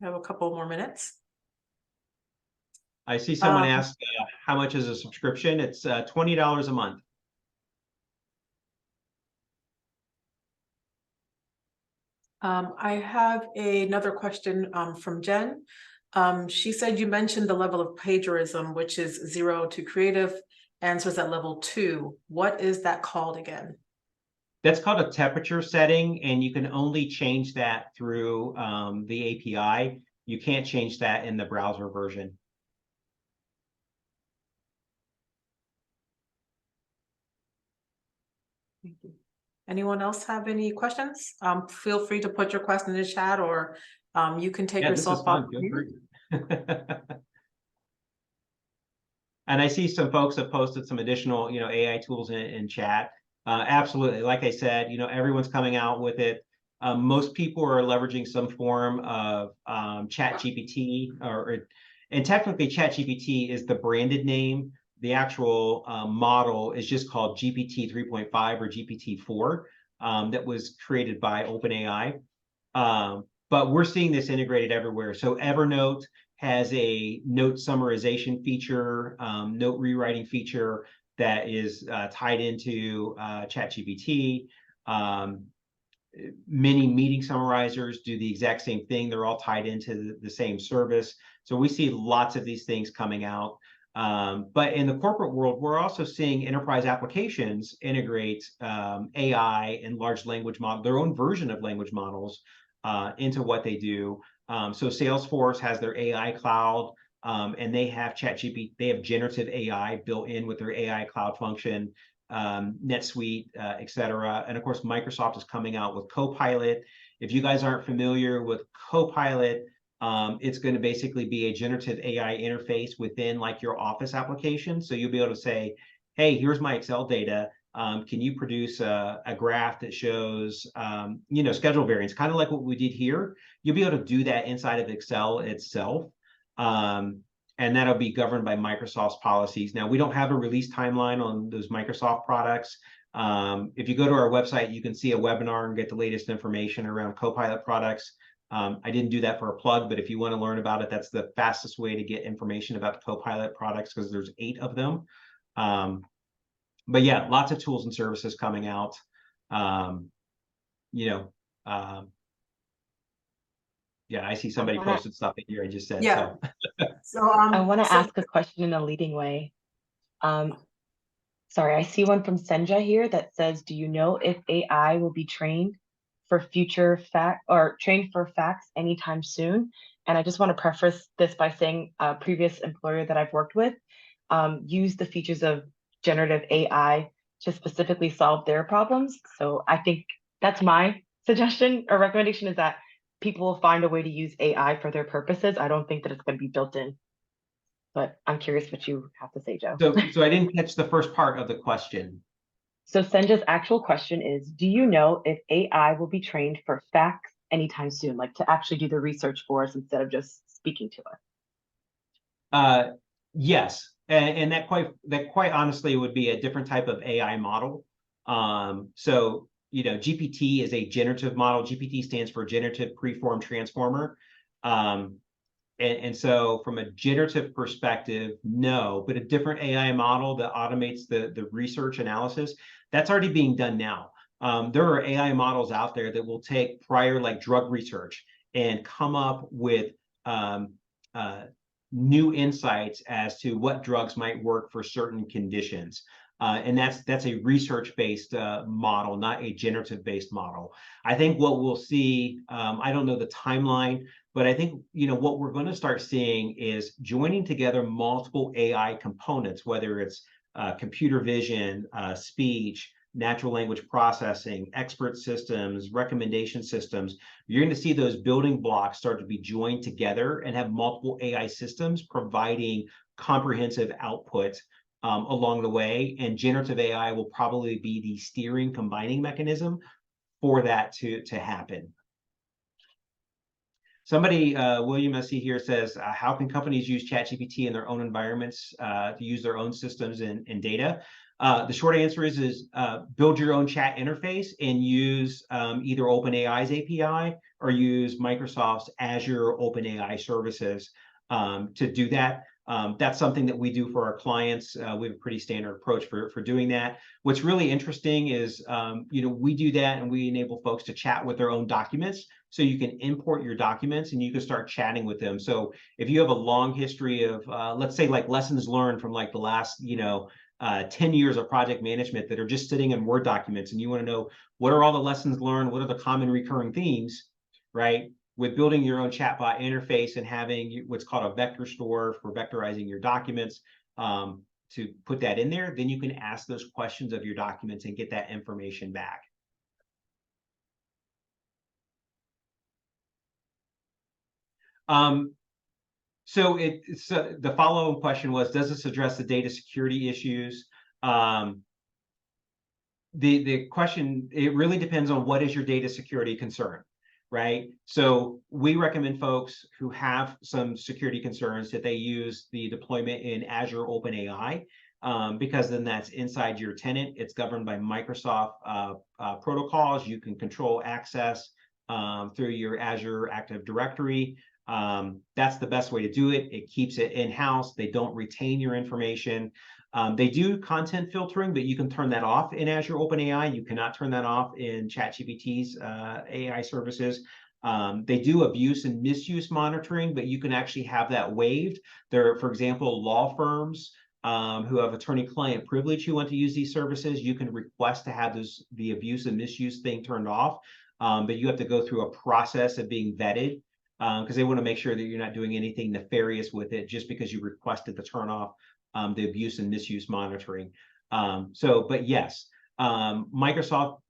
I have a couple more minutes. I see someone asked, how much is a subscription? It's $20 a month. I have another question from Jen. She said you mentioned the level of plagiarism, which is 0 to creative, answers at level 2. What is that called again? That's called a temperature setting, and you can only change that through the API. You can't change that in the browser version. Thank you. Anyone else have any questions? Feel free to put your question in the chat, or you can take yourself off mute. And I see some folks have posted some additional, AI tools in chat. Absolutely. Like I said, everyone's coming out with it. Most people are leveraging some form of ChatGPT, and technically ChatGPT is the branded name. The actual model is just called GPT 3.5 or GPT-4, that was created by OpenAI. But we're seeing this integrated everywhere. So Evernote has a note summarization feature, note rewriting feature that is tied into ChatGPT. Many meeting summarizers do the exact same thing. They're all tied into the same service. So we see lots of these things coming out. But in the corporate world, we're also seeing enterprise applications integrate AI and large language model, their own version of language models, into what they do. So Salesforce has their AI cloud, and they have ChatGPT. They have generative AI built in with their AI cloud function, NetSuite, et cetera. And of course, Microsoft is coming out with Copilot. If you guys aren't familiar with Copilot, it's going to basically be a generative AI interface within like your Office application. So you'll be able to say, hey, here's my Excel data. Can you produce a graph that shows, schedule variance, kind of like what we did here? You'll be able to do that inside of Excel itself. And that'll be governed by Microsoft's policies. Now, we don't have a release timeline on those Microsoft products. If you go to our website, you can see a webinar and get the latest information around Copilot products. I didn't do that for a plug, but if you want to learn about it, that's the fastest way to get information about the Copilot products, because there's 8 of them. But yeah, lots of tools and services coming out. Yeah, I see somebody wanna- posted stuff in here. I just said Yeah. so. So, I want to so- ask a question in a leading way. Sorry, I see one from Senja here that says, do you know if AI will be trained for future fact or trained for facts anytime soon? And I just want to preface this by saying a previous employer that I've worked with used the features of generative AI to specifically solve their problems. So I think that's my suggestion or recommendation, is that people will find a way to use AI for their purposes. I don't think that it's going to be built in. But I'm curious what you have to say, Joe. So I didn't catch the first part of the question. So Senja's actual question is, do you know if AI will be trained for facts anytime soon, like to actually do the research for us instead of just speaking to us? Yes, and that quite honestly would be a different type of AI model. So GPT is a generative model. GPT stands for Generative Preform Transformer. And so from a generative perspective, no, but a different AI model that automates the research analysis, that's already being done now. There are AI models out there that will take prior like drug research and come up with new insights as to what drugs might work for certain conditions. And that's a research-based model, not a generative-based model. I think what we'll see, I don't know the timeline, but I think what we're going to start seeing is joining together multiple AI components, whether it's computer vision, speech, natural language processing, expert systems, recommendation systems. You're going to see those building blocks start to be joined together and have multiple AI systems providing comprehensive output along the way. And generative AI will probably be the steering combining mechanism for that to happen. Somebody, William SC here says, how can companies use ChatGPT in their own environments to use their own systems and data? The short answer is build your own chat interface and use either OpenAI's API or use Microsoft's Azure OpenAI services to do that. That's something that we do for our clients. We have a pretty standard approach for doing that. What's really interesting is, we do that and we enable folks to chat with their own documents. So you can import your documents and you can start chatting with them. So if you have a long history of, let's say, like lessons learned from like the last, 10 years of project management that are just sitting in Word documents, and you want to know what are all the lessons learned, what are the common recurring themes, right? With building your own chatbot interface and having what's called a vector store for vectorizing your documents, to put that in there, then you can ask those questions of your documents and get that information back. So the follow-up question was, does this address the data security issues? The question, it really depends on what is your data security concern, right? So we recommend folks who have some security concerns that they use the deployment in Azure OpenAI, because then that's inside your tenant. It's governed by Microsoft protocols. You can control access through your Azure Active Directory. That's the best way to do it. It keeps it in-house. They don't retain your information. They do content filtering, but you can turn that off in Azure OpenAI. You cannot turn that off in ChatGPT's AI services. They do abuse and misuse monitoring, but you can actually have that waived. There are, for example, law firms who have attorney-client privilege who want to use these services. You can request to have the abuse and misuse thing turned off, but you have to go through a process of being vetted, because they want to make sure that you're not doing anything nefarious with it just because you requested to turn off the abuse and misuse monitoring. But yes, Microsoft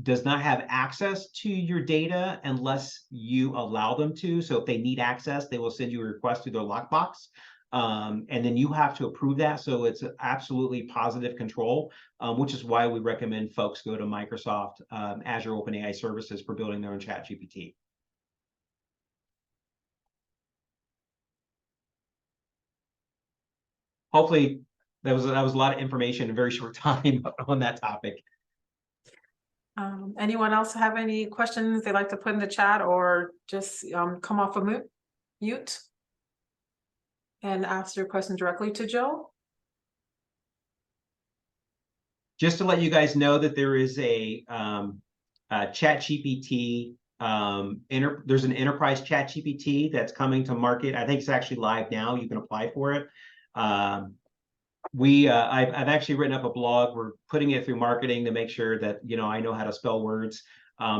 does not have access to your data unless you allow them to. So if they need access, they will send you a request through their lockbox. And then you have to approve that. So it's absolutely positive control, which is why we recommend folks go to Microsoft Azure OpenAI services for building their own ChatGPT. Hopefully that was a lot of information in a very short time on that topic. Anyone else have any questions they'd like to put in the chat, or just come off of mute and ask your question directly to Joe? Just to let you guys know that there is a ChatGPT There's an enterprise ChatGPT that's coming to market. I think it's actually live now. You can apply for it. I've actually written up a blog. We're putting it through marketing to make sure that, you know, I know how to spell words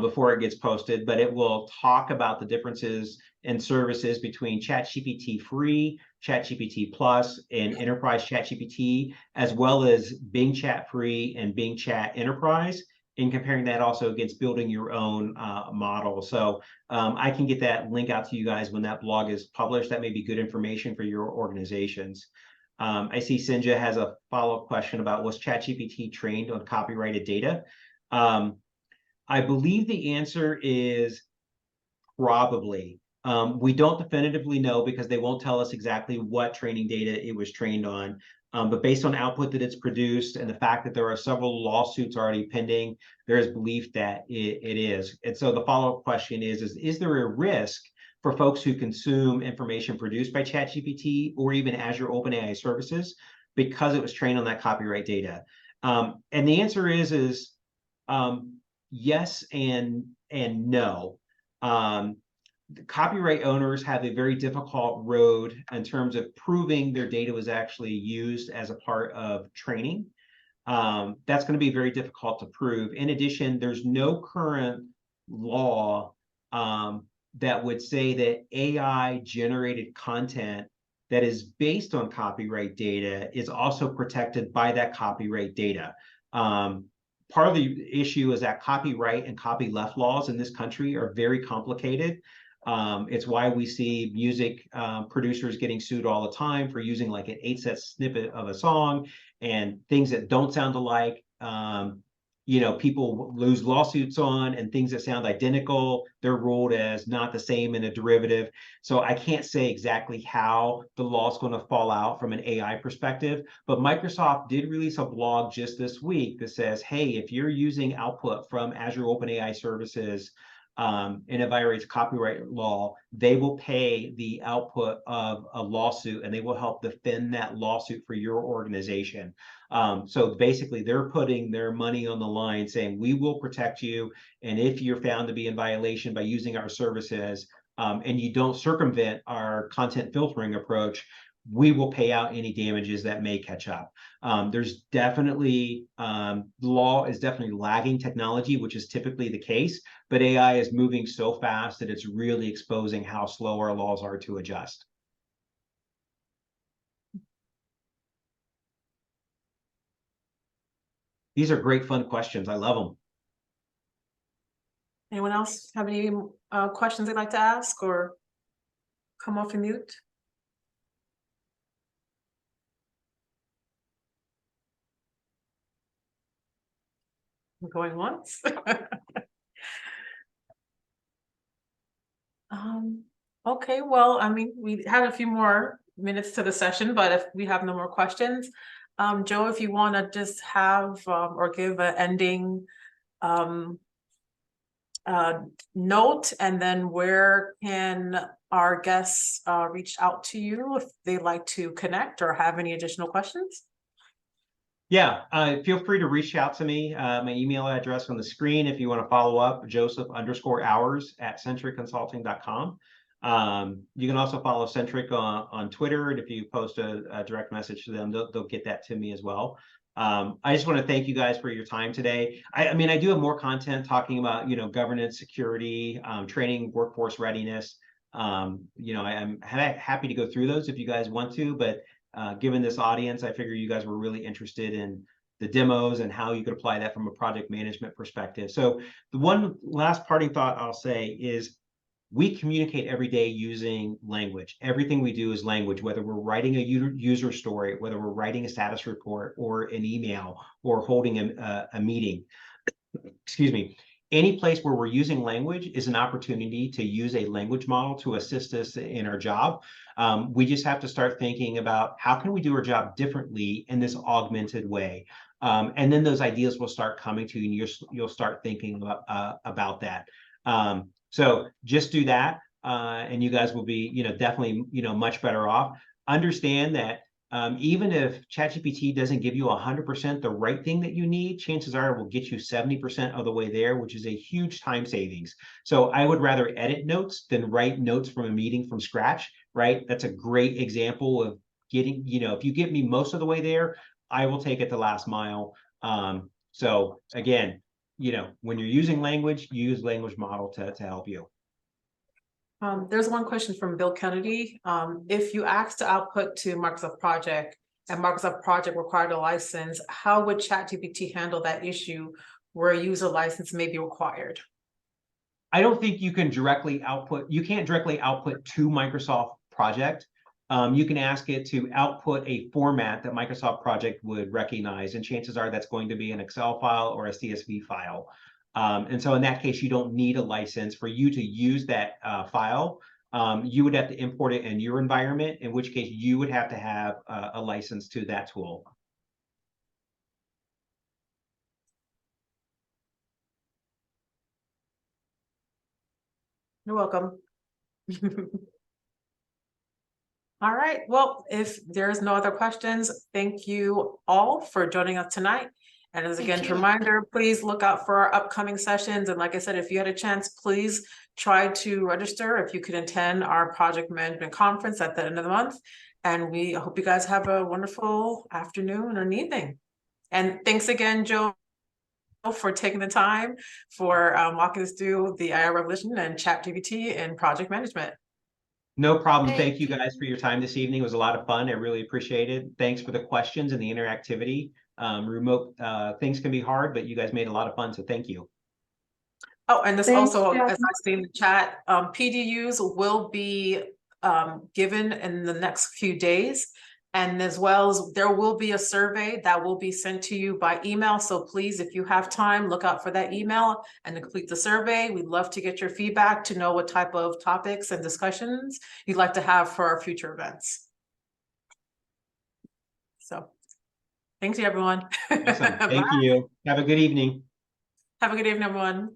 before it gets posted, but it will talk about the differences in services between ChatGPT free, ChatGPT plus, and enterprise ChatGPT, as well as Bing Chat free and Bing Chat enterprise, and comparing that also against building your own model. So I can get that link out to you guys when that blog is published. That may be good information for your organizations. I see Sinja has a follow-up question about, was ChatGPT trained on copyrighted data? I believe the answer is probably. We don't definitively know because they won't tell us exactly what training data it was trained on. But based on output that it's produced and the fact that there are several lawsuits already pending, there is belief that it is. And so the follow-up question is there a risk for folks who consume information produced by ChatGPT or even Azure OpenAI services because it was trained on that copyright data? And the answer is yes and no. The copyright owners have a very difficult road in terms of proving their data was actually used as a part of training. That's going to be very difficult to prove. In addition, there's no current law that would say that AI generated content that is based on copyright data is also protected by that copyright data. Part of the issue is that copyright and copyleft laws in this country are very complicated. It's why we see music producers getting sued all the time for using like an 8-set snippet of a song and things that don't sound alike. You know, people lose lawsuits on, and things that sound identical, they're ruled as not the same in a derivative. So I can't say exactly how the law is going to fall out from an AI perspective, but Microsoft did release a blog just this week that says, hey, if you're using output from Azure OpenAI services, and it violates copyright law, they will pay the output of a lawsuit and they will help defend that lawsuit for your organization. So basically, they're putting their money on the line saying, we will protect you. And if you're found to be in violation by using our services and you don't circumvent our content filtering approach, we will pay out any damages that may catch up. There's definitely, the law is definitely lagging technology, which is typically the case, but AI is moving so fast that it's really exposing how slow our laws are to adjust. These are great, fun questions. I love them. Anyone else have any questions they'd like to ask or come off and mute? Going once. Okay, well, I mean, we have a few more minutes to the session, but if we have no more questions, Joe, if you want to just have or give an ending note, and then where can our guests reach out to you if they'd like to connect or have any additional questions? Yeah, feel free to reach out to me. My email address on the screen if you want to follow up, Joseph_Hours@centricconsulting.com. You can also follow Centric on Twitter, and if you post a direct message to them, they'll get that to me as well. I just want to thank you guys for your time today. I mean, I do have more content talking about, you know, governance, security, training, workforce readiness. You know, I'm happy to go through those if you guys want to, but given this audience, I figure you guys were really interested in the demos and how you could apply that from a project management perspective. So the one last parting thought I'll say is we communicate every day using language. Everything we do is language, whether we're writing a user story, whether we're writing a status report or an email or holding a meeting. Excuse me. Any place where we're using language is an opportunity to use a language model to assist us in our job. We just have to start thinking about how can we do our job differently in this augmented way. And then those ideas will start coming to you, and you'll start thinking about that. So just do that, and you guys will be, you know, definitely, you know, much better off. Understand that Even if ChatGPT doesn't give you 100% the right thing that you need, chances are it will get you 70% of the way there, which is a huge time savings. So I would rather edit notes than write notes from a meeting from scratch, right? That's a great example of getting, if you get me most of the way there, I will take it the last mile. So again, when you're using language, use language model to help you. There's one question from Bill Kennedy. If you asked to output to Microsoft Project and Microsoft Project required a license, how would ChatGPT handle that issue where a user license may be required? I don't think you can directly output, you can't directly output to Microsoft Project. You can ask it to output a format that Microsoft Project would recognize, and chances are that's going to be an Excel file or a CSV file. And so in that case, you don't need a license for you to use that file. You would have to import it in your environment, in which case you would have to have a license to that tool. You're welcome. All right, well, if there's no other questions, thank you all for joining us tonight. And as again, a reminder, please look out for our upcoming sessions. And like I said, if you had a chance, please try to register if you could attend our project management conference at the end of the month. And we hope you guys have a wonderful afternoon or evening. And thanks again, Joe, for taking the time for walking us through the AI revolution and ChatGPT and project management. No problem. Thank you guys for your time this evening. It was a lot of fun. I really appreciate it. Thanks for the questions and the interactivity. Remote things can be hard, but you guys made a lot of fun, so thank you. Oh, and this Thanks, also, Jeff. as I see in the chat, PDUs will be given in the next few days. And as well as there will be a survey that will be sent to you by email. So please, if you have time, look out for that email and complete the survey. We'd love to get your feedback to know what type of topics and discussions you'd like to have for our future events. So thanks, everyone. Awesome. Thank you. Have a good evening. Have a good evening, everyone.